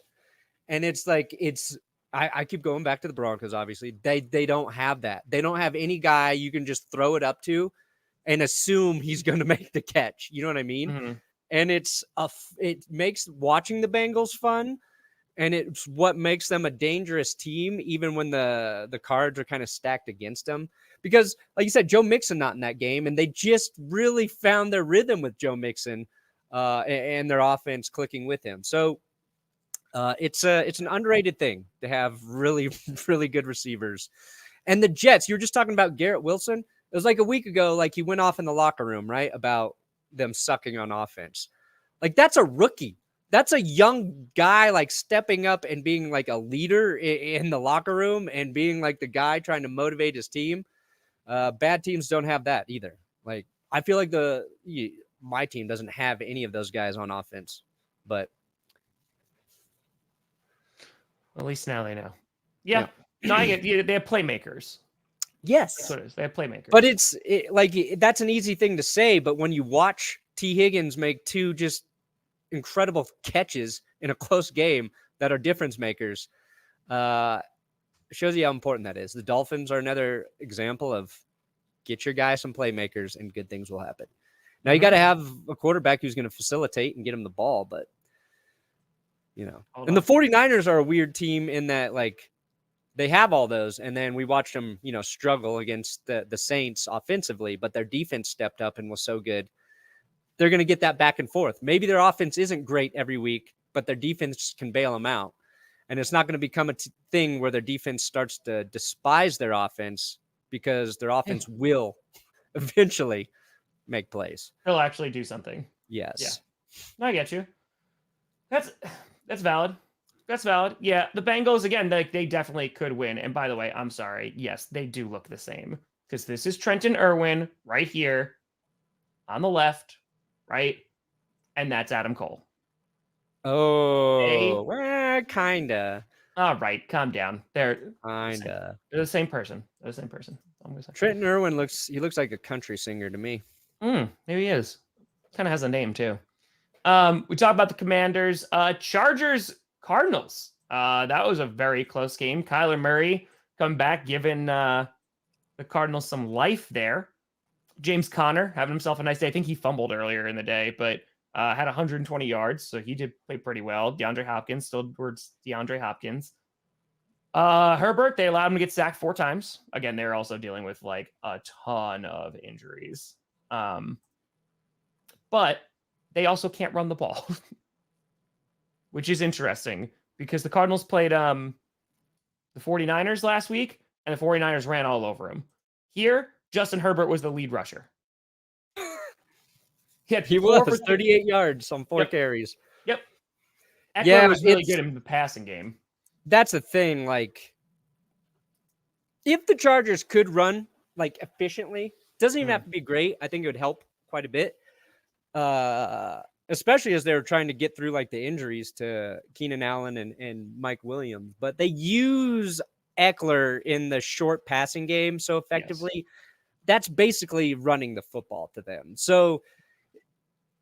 And it's like, I keep going back to the Broncos, obviously. They don't have that. They don't have any guy you can just throw it up to and assume he's going to make the catch. You know what I mean? Mm-hmm. And it makes watching the Bengals fun. And it's what makes them a dangerous team, even when the cards are kind of stacked against them. Because, like you said, Joe Mixon not in that game, and they just really found their rhythm with Joe Mixon and their offense clicking with him. So It's an underrated thing to have really, really good receivers. And the Jets, you were just talking about Garrett Wilson. It was like a week ago, like he went off in the locker room, right? About them sucking on offense. Like that's a rookie. That's a young guy like stepping up and being like a leader in the locker room and being like the guy trying to motivate his team. Bad teams don't have that either. Like I feel like my team doesn't have any of those guys on offense, but at least now they know. Yeah. No, I get. They have playmakers. Yes, That's what it is. They have playmakers. But that's an easy thing to say. But when you watch T. Higgins make two just incredible catches in a close game that are difference makers, shows you how important that is. The Dolphins are another example of get your guy some playmakers and good things will happen. Now you got to have a quarterback who's going to facilitate and get him the ball, but and the 49ers are a weird team in that like they have all those, and then we watched them, struggle against the Saints offensively, but their defense stepped up and was so good. They're going to get that back and forth. Maybe their offense isn't great every week, but their defense can bail them out. And it's not going to become a thing where their defense starts to despise their offense because their offense will eventually make plays. He'll actually do something. Yes. Yeah. I get you. That's valid. That's valid. Yeah, the Bengals, again, they definitely could win. And by the way, I'm sorry. Yes, they do look the same. Because this is Trenton Irwin right here on the left, right? And that's Adam Cole. Oh, kinda. All right, calm down. They're the same person. They're the same person. Trenton Irwin looks like a country singer to me. Maybe he is. Kind of has a name too. We talked about the Commanders. Chargers, Cardinals. That was a very close game. Kyler Murray coming back, giving the Cardinals some life there. James Conner having himself a nice day. I think he fumbled earlier in the day, but had 120 yards, so he did play pretty well. DeAndre Hopkins, still towards DeAndre Hopkins. Herbert, they allowed him to get sacked 4 times. Again, they're also dealing with like a ton of injuries. But they also can't run the ball, which is interesting because the Cardinals played the 49ers last week, and the 49ers ran all over him. Here, Justin Herbert was the lead rusher. He was 38 yards on 4 carries. Yep. Eckler was really good in the passing game. That's the thing. Like, if the Chargers could run like efficiently, doesn't even have to be great. I think it would help quite a bit. Especially as they were trying to get through like the injuries to Keenan Allen and Mike Williams. But they use Eckler in the short passing game so effectively. Yes. That's basically running the football to them. So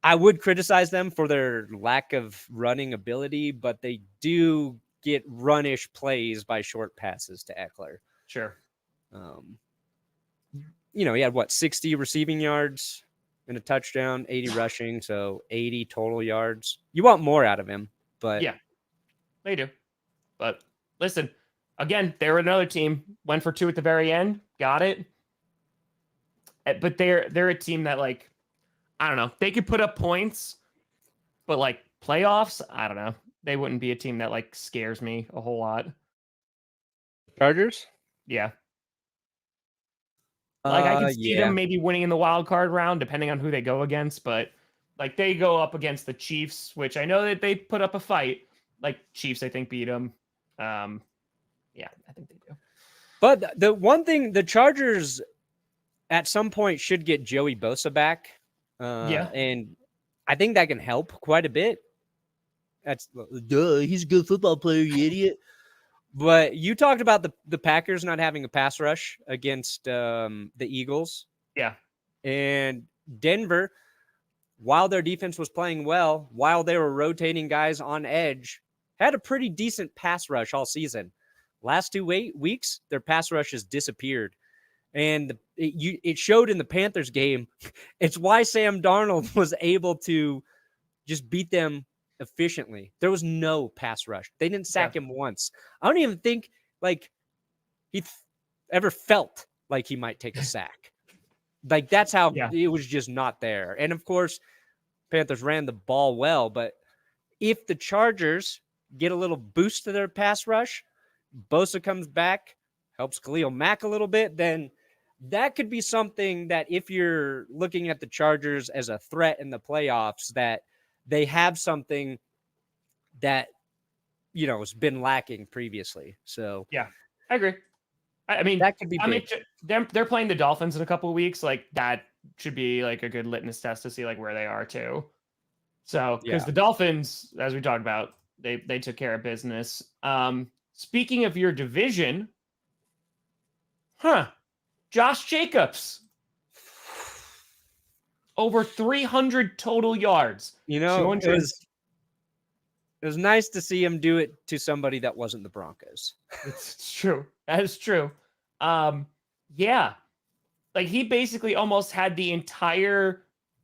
I would criticize them for their lack of running ability, but they do get runish plays by short passes to Eckler. Sure. He had 60 receiving yards and a touchdown, 80 rushing, so 80 total yards. You want more out of him, but yeah, they do. But listen, again, they were another team, went for 2 at the very end, got it. But they're a team that, like, I don't know, they could put up points, but like playoffs, I don't know. They wouldn't be a team that like scares me a whole lot. Chargers? Yeah. Like I can see them maybe winning in the wild card round, depending on who they go against. But like they go up against the Chiefs, which I know that they put up a fight. Like Chiefs, I think beat them. Yeah, I think they do. But the one thing, the Chargers at some point should get Joey Bosa back. And I think that can help quite a bit. That's he's a good football player, you idiot. But you talked about the Packers not having a pass rush against the Eagles. Yeah. And Denver, while their defense was playing well, while they were rotating guys on edge, had a pretty decent pass rush all season. Last 2 weeks, their pass rush has disappeared. And it showed in the Panthers game. It's why Sam Darnold was able to just beat them efficiently. There was no pass rush. They didn't sack him once. I don't even think like he ever felt like he might take a sack. Like that's how it was just not there. And of course, Panthers ran the ball well. But if the Chargers get a little boost to their pass rush, Bosa comes back, helps Khalil Mack a little bit, then that could be something that if you're looking at the Chargers as a threat in the playoffs, that they have something that, has been lacking previously. So Yeah, I agree. I mean, that could be big. They're playing the Dolphins in a couple of weeks. Like that should be like a good litmus test to see like where they are too. So because the Dolphins, as we talked about, they took care of business. Speaking of your division, Josh Jacobs, over 300 total yards. It was nice to see him do it to somebody that wasn't the Broncos. It's true. That is true. Yeah. Like he basically almost had the entire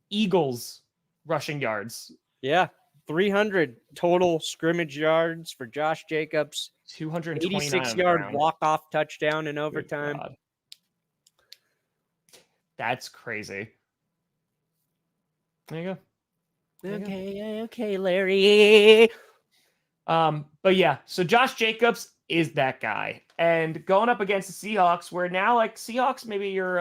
Eagles rushing yards. Yeah. 300 total scrimmage yards for Josh Jacobs. 286-yard walk-off touchdown in overtime. That's crazy. There you go. Okay, Larry. But yeah, so Josh Jacobs is that guy. And going up against the Seahawks, where now like Seahawks, maybe you're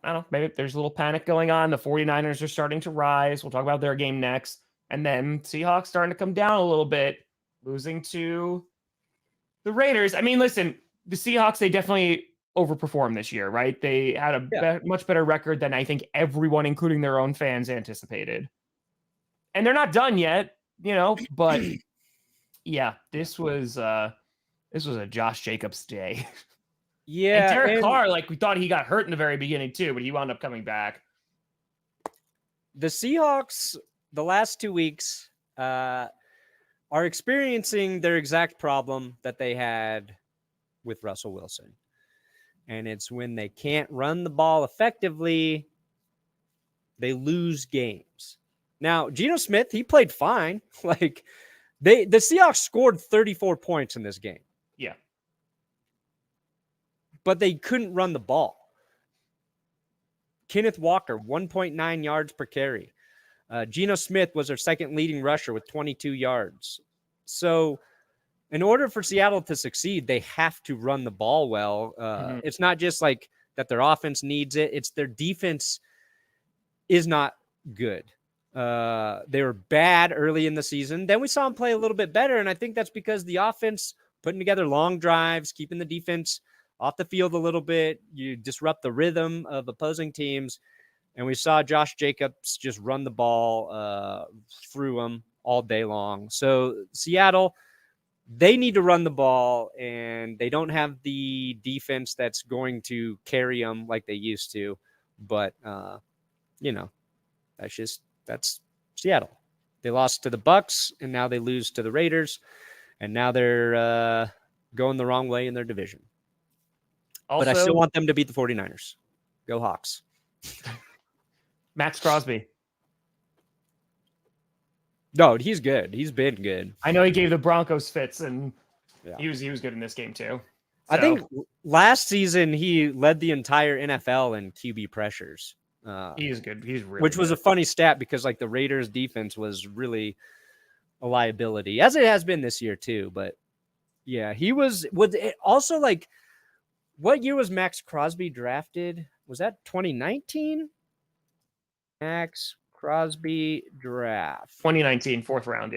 I don't know, maybe there's a little panic going on. The 49ers are starting to rise. We'll talk about their game next. And then Seahawks starting to come down a little bit, losing to the Raiders. I mean, listen, the Seahawks, they definitely overperformed this year, right? They had a much better record than I think everyone, including their own fans, anticipated. And they're not done yet, but yeah, this was a Josh Jacobs day. Yeah. And Derek Carr, like we thought he got hurt in the very beginning too, but he wound up coming back. The Seahawks, the last 2 weeks, are experiencing their exact problem that they had with Russell Wilson. And it's when they can't run the ball effectively, they lose games. Now, Geno Smith, he played fine. Like the Seahawks scored 34 points in this game. Yeah. But they couldn't run the ball. Kenneth Walker, 1.9 yards per carry. Geno Smith was their second leading rusher with 22 yards. So in order for Seattle to succeed, they have to run the ball well. It's not just like that their offense needs it. It's their defense is not good. They were bad early in the season. Then we saw them play a little bit better, and I think that's because the offense putting together long drives, keeping the defense off the field a little bit. You disrupt the rhythm of opposing teams, and we saw Josh Jacobs just run the ball through them all day long. So Seattle, they need to run the ball, and they don't have the defense that's going to carry them like they used to. But, that's Seattle. They lost to the Bucs, and now they lose to the Raiders, and now they're going the wrong way in their division. Also, but I still want them to beat the 49ers. Go Hawks. Max Crosby. No, he's good. He's been good. I know he gave the Broncos fits, and he was good in this game too. So. I think last season he led the entire NFL in QB pressures. He's good. He's really which was a funny stat because like the Raiders defense was really a liability, as it has been this year too. But yeah, he was it also like what year was Max Crosby drafted? Was that 2019? Max Crosby draft 2019, 4th round.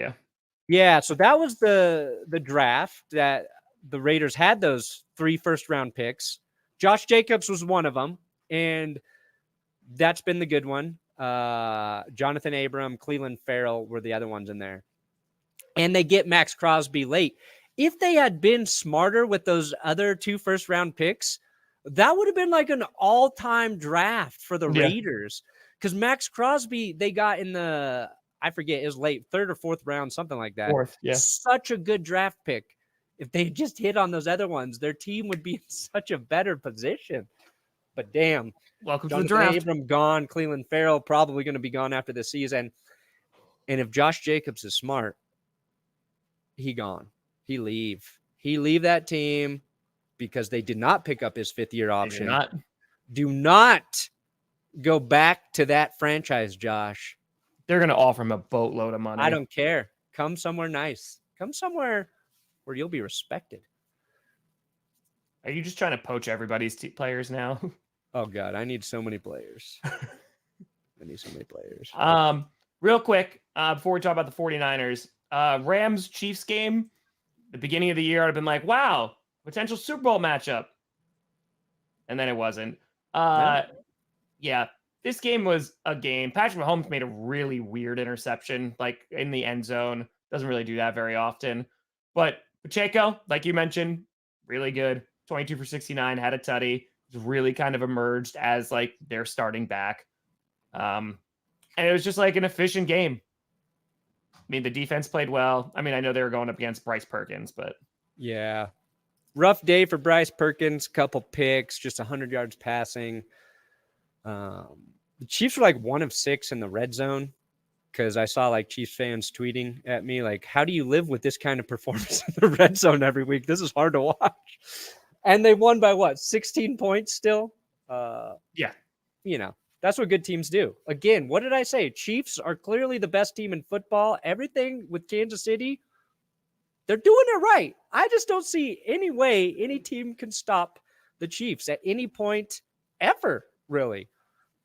Yeah, so that was the draft that the Raiders had those 3 first-round picks. Josh Jacobs was one of them, and that's been the good one. Jonathan Abram, Cleveland Farrell were the other ones in there. And they get Max Crosby late. If they had been smarter with those other 2 first-round picks, that would have been like an all-time draft for the Raiders. Because Max Crosby, they got in the, I forget, it was late 3rd or 4th round, something like that. 4th, yeah. Such a good draft pick. If they just hit on those other ones, their team would be in such a better position. But damn. Welcome to the draft. Abram gone. Cleveland Farrell probably going to be gone after the season. And if Josh Jacobs is smart, he gone. He leave that team because they did not pick up his 5th-year option. Do not go back to that franchise, Josh. They're going to offer him a boatload of money. I don't care Come somewhere nice. Come somewhere where you'll be respected. Are you just trying to poach everybody's players now? Oh, God. I need so many players. I need so many players. Real quick, before we talk about the 49ers, Rams-Chiefs game, the beginning of the year, I'd have been like, wow, potential Super Bowl matchup. And then it wasn't. Yeah, this game was a game. Patrick Mahomes made a really weird interception, like in the end zone. Doesn't really do that very often. But Pacheco, like you mentioned, really good. 22 for 69, had a tutty. Really kind of emerged as like their starting back. And it was just like an efficient game. I mean, the defense played well. I mean, I know they were going up against Bryce Perkins, but yeah. Rough day for Bryce Perkins. Couple picks, just 100 yards passing. The Chiefs were like 1 of 6 in the red zone because I saw like Chiefs fans tweeting at me like, how do you live with this kind of performance in the red zone every week? This is hard to watch. And they won by what, 16 points still? Yeah. You know, that's what good teams do. Again, what did I say? Chiefs are clearly the best team in football. Everything with Kansas City, they're doing it right. I just don't see any way any team can stop the Chiefs at any point ever, really.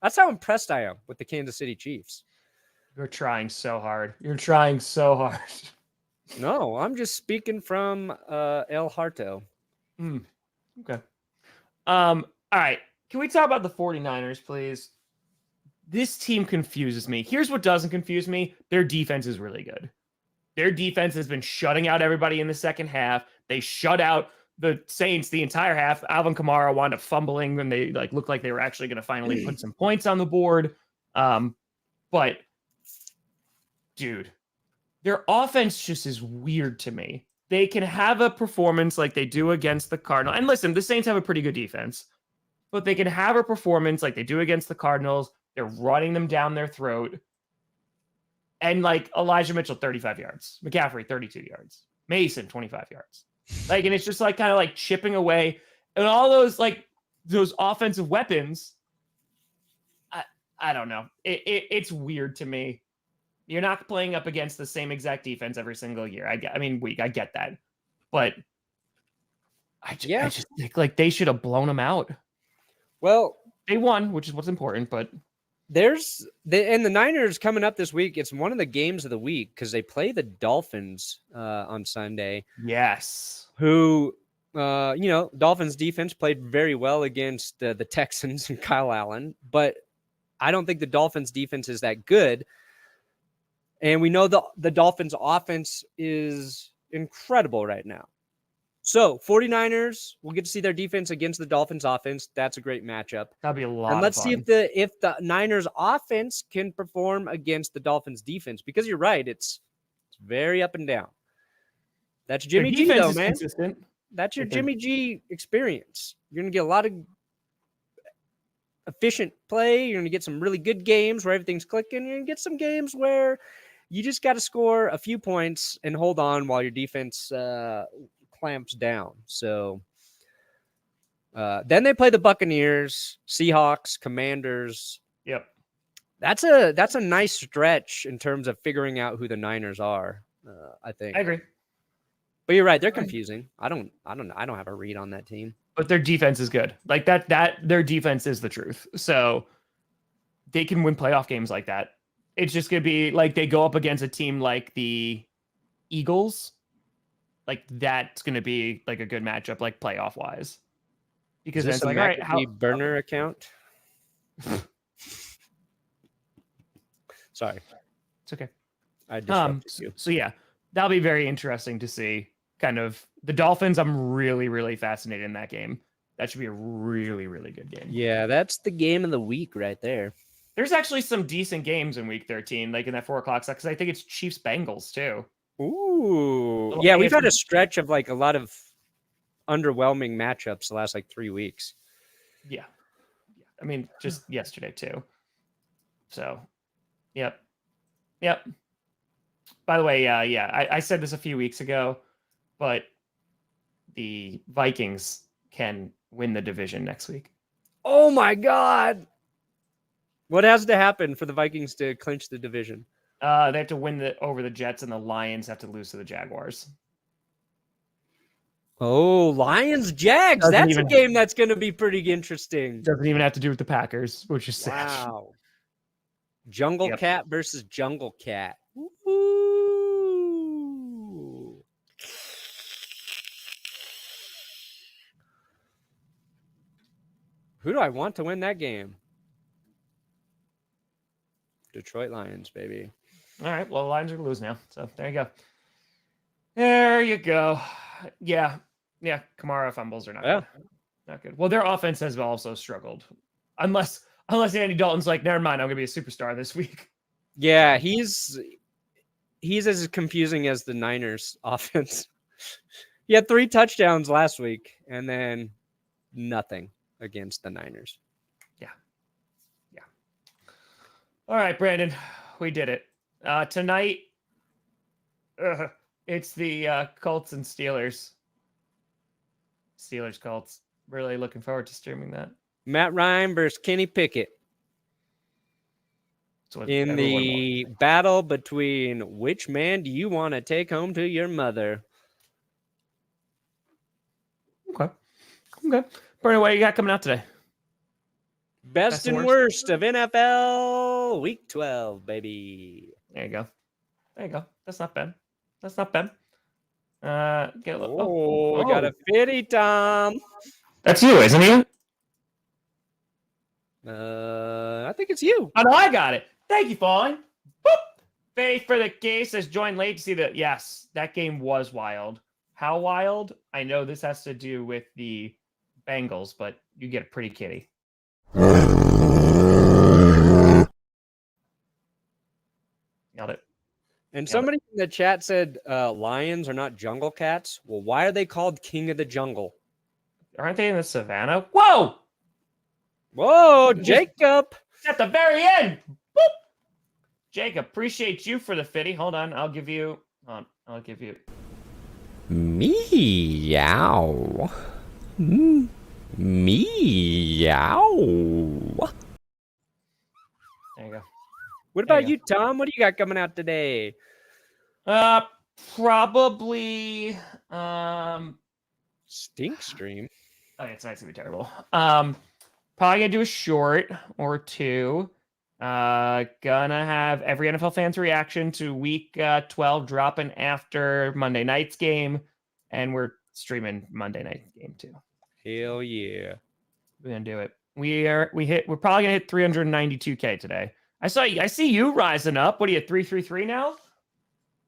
That's how impressed I am with the Kansas City Chiefs. You're trying so hard. You're trying so hard. No, I'm just speaking from El Harto. Okay. All right. Can we talk about the 49ers, please? This team confuses me. Here's what doesn't confuse me. Their defense is really good. Their defense has been shutting out everybody in the second half. They shut out the Saints the entire half. Alvin Kamara wound up fumbling when they like looked like they were actually going to finally put some points on the board. But dude, their offense just is weird to me. They can have a performance like they do against the Cardinals. And listen, the Saints have a pretty good defense, but they can have a performance like they do against the Cardinals. They're running them down their throat. And like Elijah Mitchell, 35 yards. McCaffrey, 32 yards. Mason, 25 yards. Like, and it's just like kind of like chipping away. And all those like those offensive weapons, I don't know. It's weird to me. You're not playing up against the same exact defense every single year. I get that. But I just think like they should have blown them out. Well, they won, which is what's important, but and the Niners coming up this week. It's one of the games of the week because they play the Dolphins on Sunday. Yes. Who, Dolphins defense played very well against the Texans and Kyle Allen, but I don't think the Dolphins defense is that good. And we know the Dolphins offense is incredible right now. So 49ers, we'll get to see their defense against the Dolphins offense. That's a great matchup. That'd be a lot And let's of see fun. if the Niners offense can perform against the Dolphins defense, because you're right. It's very up and down. That's Jimmy G though, man. Consistent. That's your Jimmy G experience. You're going to get a lot of efficient play. You're going to get some really good games where everything's clicking. You're going to get some games where you just got to score a few points and hold on while your defense clamps down. So then they play the Buccaneers, Seahawks, Commanders. Yep. That's a nice stretch in terms of figuring out who the Niners are. I think. I agree. But you're right. They're confusing. I don't have a read on that team. But their defense is good. Like that their defense is the truth. So they can win playoff games like that. It's just going to be like they go up against a team like the Eagles. Like that's going to be like a good matchup, like playoff wise. Because then it's like, all right, how burner account? Sorry. It's okay. I disrupted you. So yeah, that'll be very interesting to see. Kind of the Dolphins. I'm really, really fascinated in that game. That should be a really, really good game. Yeah, that's the game of the week right there. There's actually some decent games in week 13, like in that 4 o'clock slot, because I think it's Chiefs Bengals too. Ooh. Yeah, we've had a stretch of like a lot of underwhelming matchups the last like 3 weeks. Yeah. I mean, just yesterday too. So, yep. By the way, I said this a few weeks ago, but the Vikings can win the division next week. Oh my God. What has to happen for the Vikings to clinch the division? They have to win over the Jets, and the Lions have to lose to the Jaguars. Oh, Lions Jags. That's a game that's going to be pretty interesting. Doesn't even have to do with the Packers, which is sad. Wow. Jungle Cat versus Jungle Cat. Ooh. Who do I want to win that game? Detroit Lions, baby. All right. Well, the Lions are going to lose now. So there you go. There you go. Yeah. Yeah. Kamara fumbles are not good. Not good. Well, their offense has also struggled. Unless Andy Dalton's like, never mind, I'm going to be a superstar this week. Yeah, he's as confusing as the Niners offense. He had 3 touchdowns last week and then nothing against the Niners. Yeah. All right, Brandon, we did it. Tonight, it's the Colts and Steelers. Steelers Colts. Really looking forward to streaming that. Matt Ryan versus Kenny Pickett. In the battle between which man do you want to take home to your mother? Okay. Bernie, what you got coming out today? Best and worst of NFL Week 12, baby. There you go. That's not bad. Get a little, I got a fitty, Tom. That's you, isn't it? I think it's you. Oh, no, I got it. Thank you, Falling. Boop. Faith for the case has joined late to see that. Yes, that game was wild. How wild? I know this has to do with the Bengals, but you get a pretty kitty. Nailed it. And somebody in the chat said lions are not jungle cats. Well, why are they called King of the Jungle? Aren't they in the savannah? Whoa, Jacob. At the very end. Boop. Jacob, appreciate you for the fitty. Hold on. I'll give you. Meow. Meow. There you go. What about you, Tom? What do you got coming out today? Probably Stink Stream. Oh, yeah, tonight's gonna be terrible. Probably gonna do a short or two. Gonna have every NFL fan's reaction to week 12 dropping after Monday night's game, and we're streaming Monday night game too. Hell yeah. We're gonna do it. We're probably gonna hit 392K today. I see you rising up. What are you, 333 now?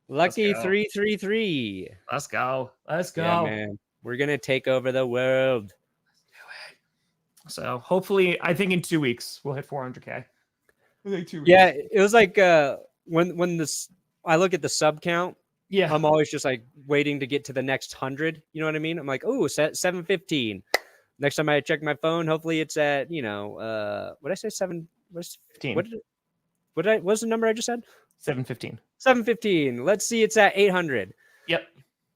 Lucky 333. Let's go. Yeah, man. We're gonna take over the world. Let's do it. So hopefully, I think in 2 weeks we'll hit 400K. I think 2 weeks. Yeah, it was like when this I look at the sub count. Yeah, I'm always just like waiting to get to the next 100. You know what I mean? I'm like, oh, 715. Next time I check my phone, hopefully it's at what did I say? 15. What's the number I just said? 715. 715. Let's see, it's at 800. Yep.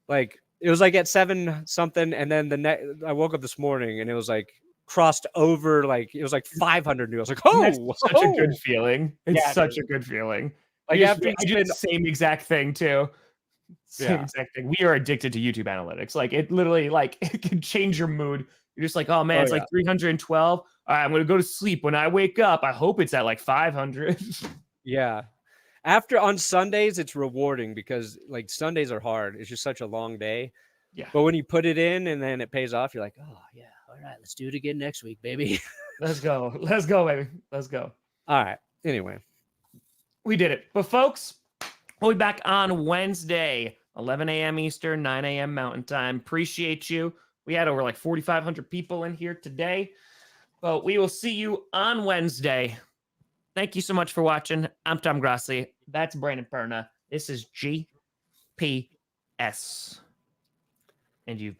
Like it was like at 7 something, and then I woke up this morning and it was like crossed over, like it was like 500 new. I was like, oh, that's such a good feeling. It's such a good feeling. Like I do the same exact thing too. Exact thing. We are addicted to YouTube analytics. Like it literally, like it can change your mood. You're just like, oh man, it's like 312. All right, I'm gonna go to sleep. When I wake up, I hope it's at like 500. Yeah. After on Sundays, it's rewarding because like Sundays are hard. It's just such a long day. Yeah. But when you put it in and then it pays off, you're like, oh yeah, all right, let's do it again next week, baby. Let's go, baby. Let's go. All right. Anyway, we did it. But folks, we'll be back on Wednesday, 11 a.m. Eastern, 9 a.m. Mountain Time. Appreciate you. We had over like 4,500 people in here today. But we will see you on Wednesday. Thank you so much for watching. I'm Tom Grossi. That's Brandon Perna. This is GPS. And you've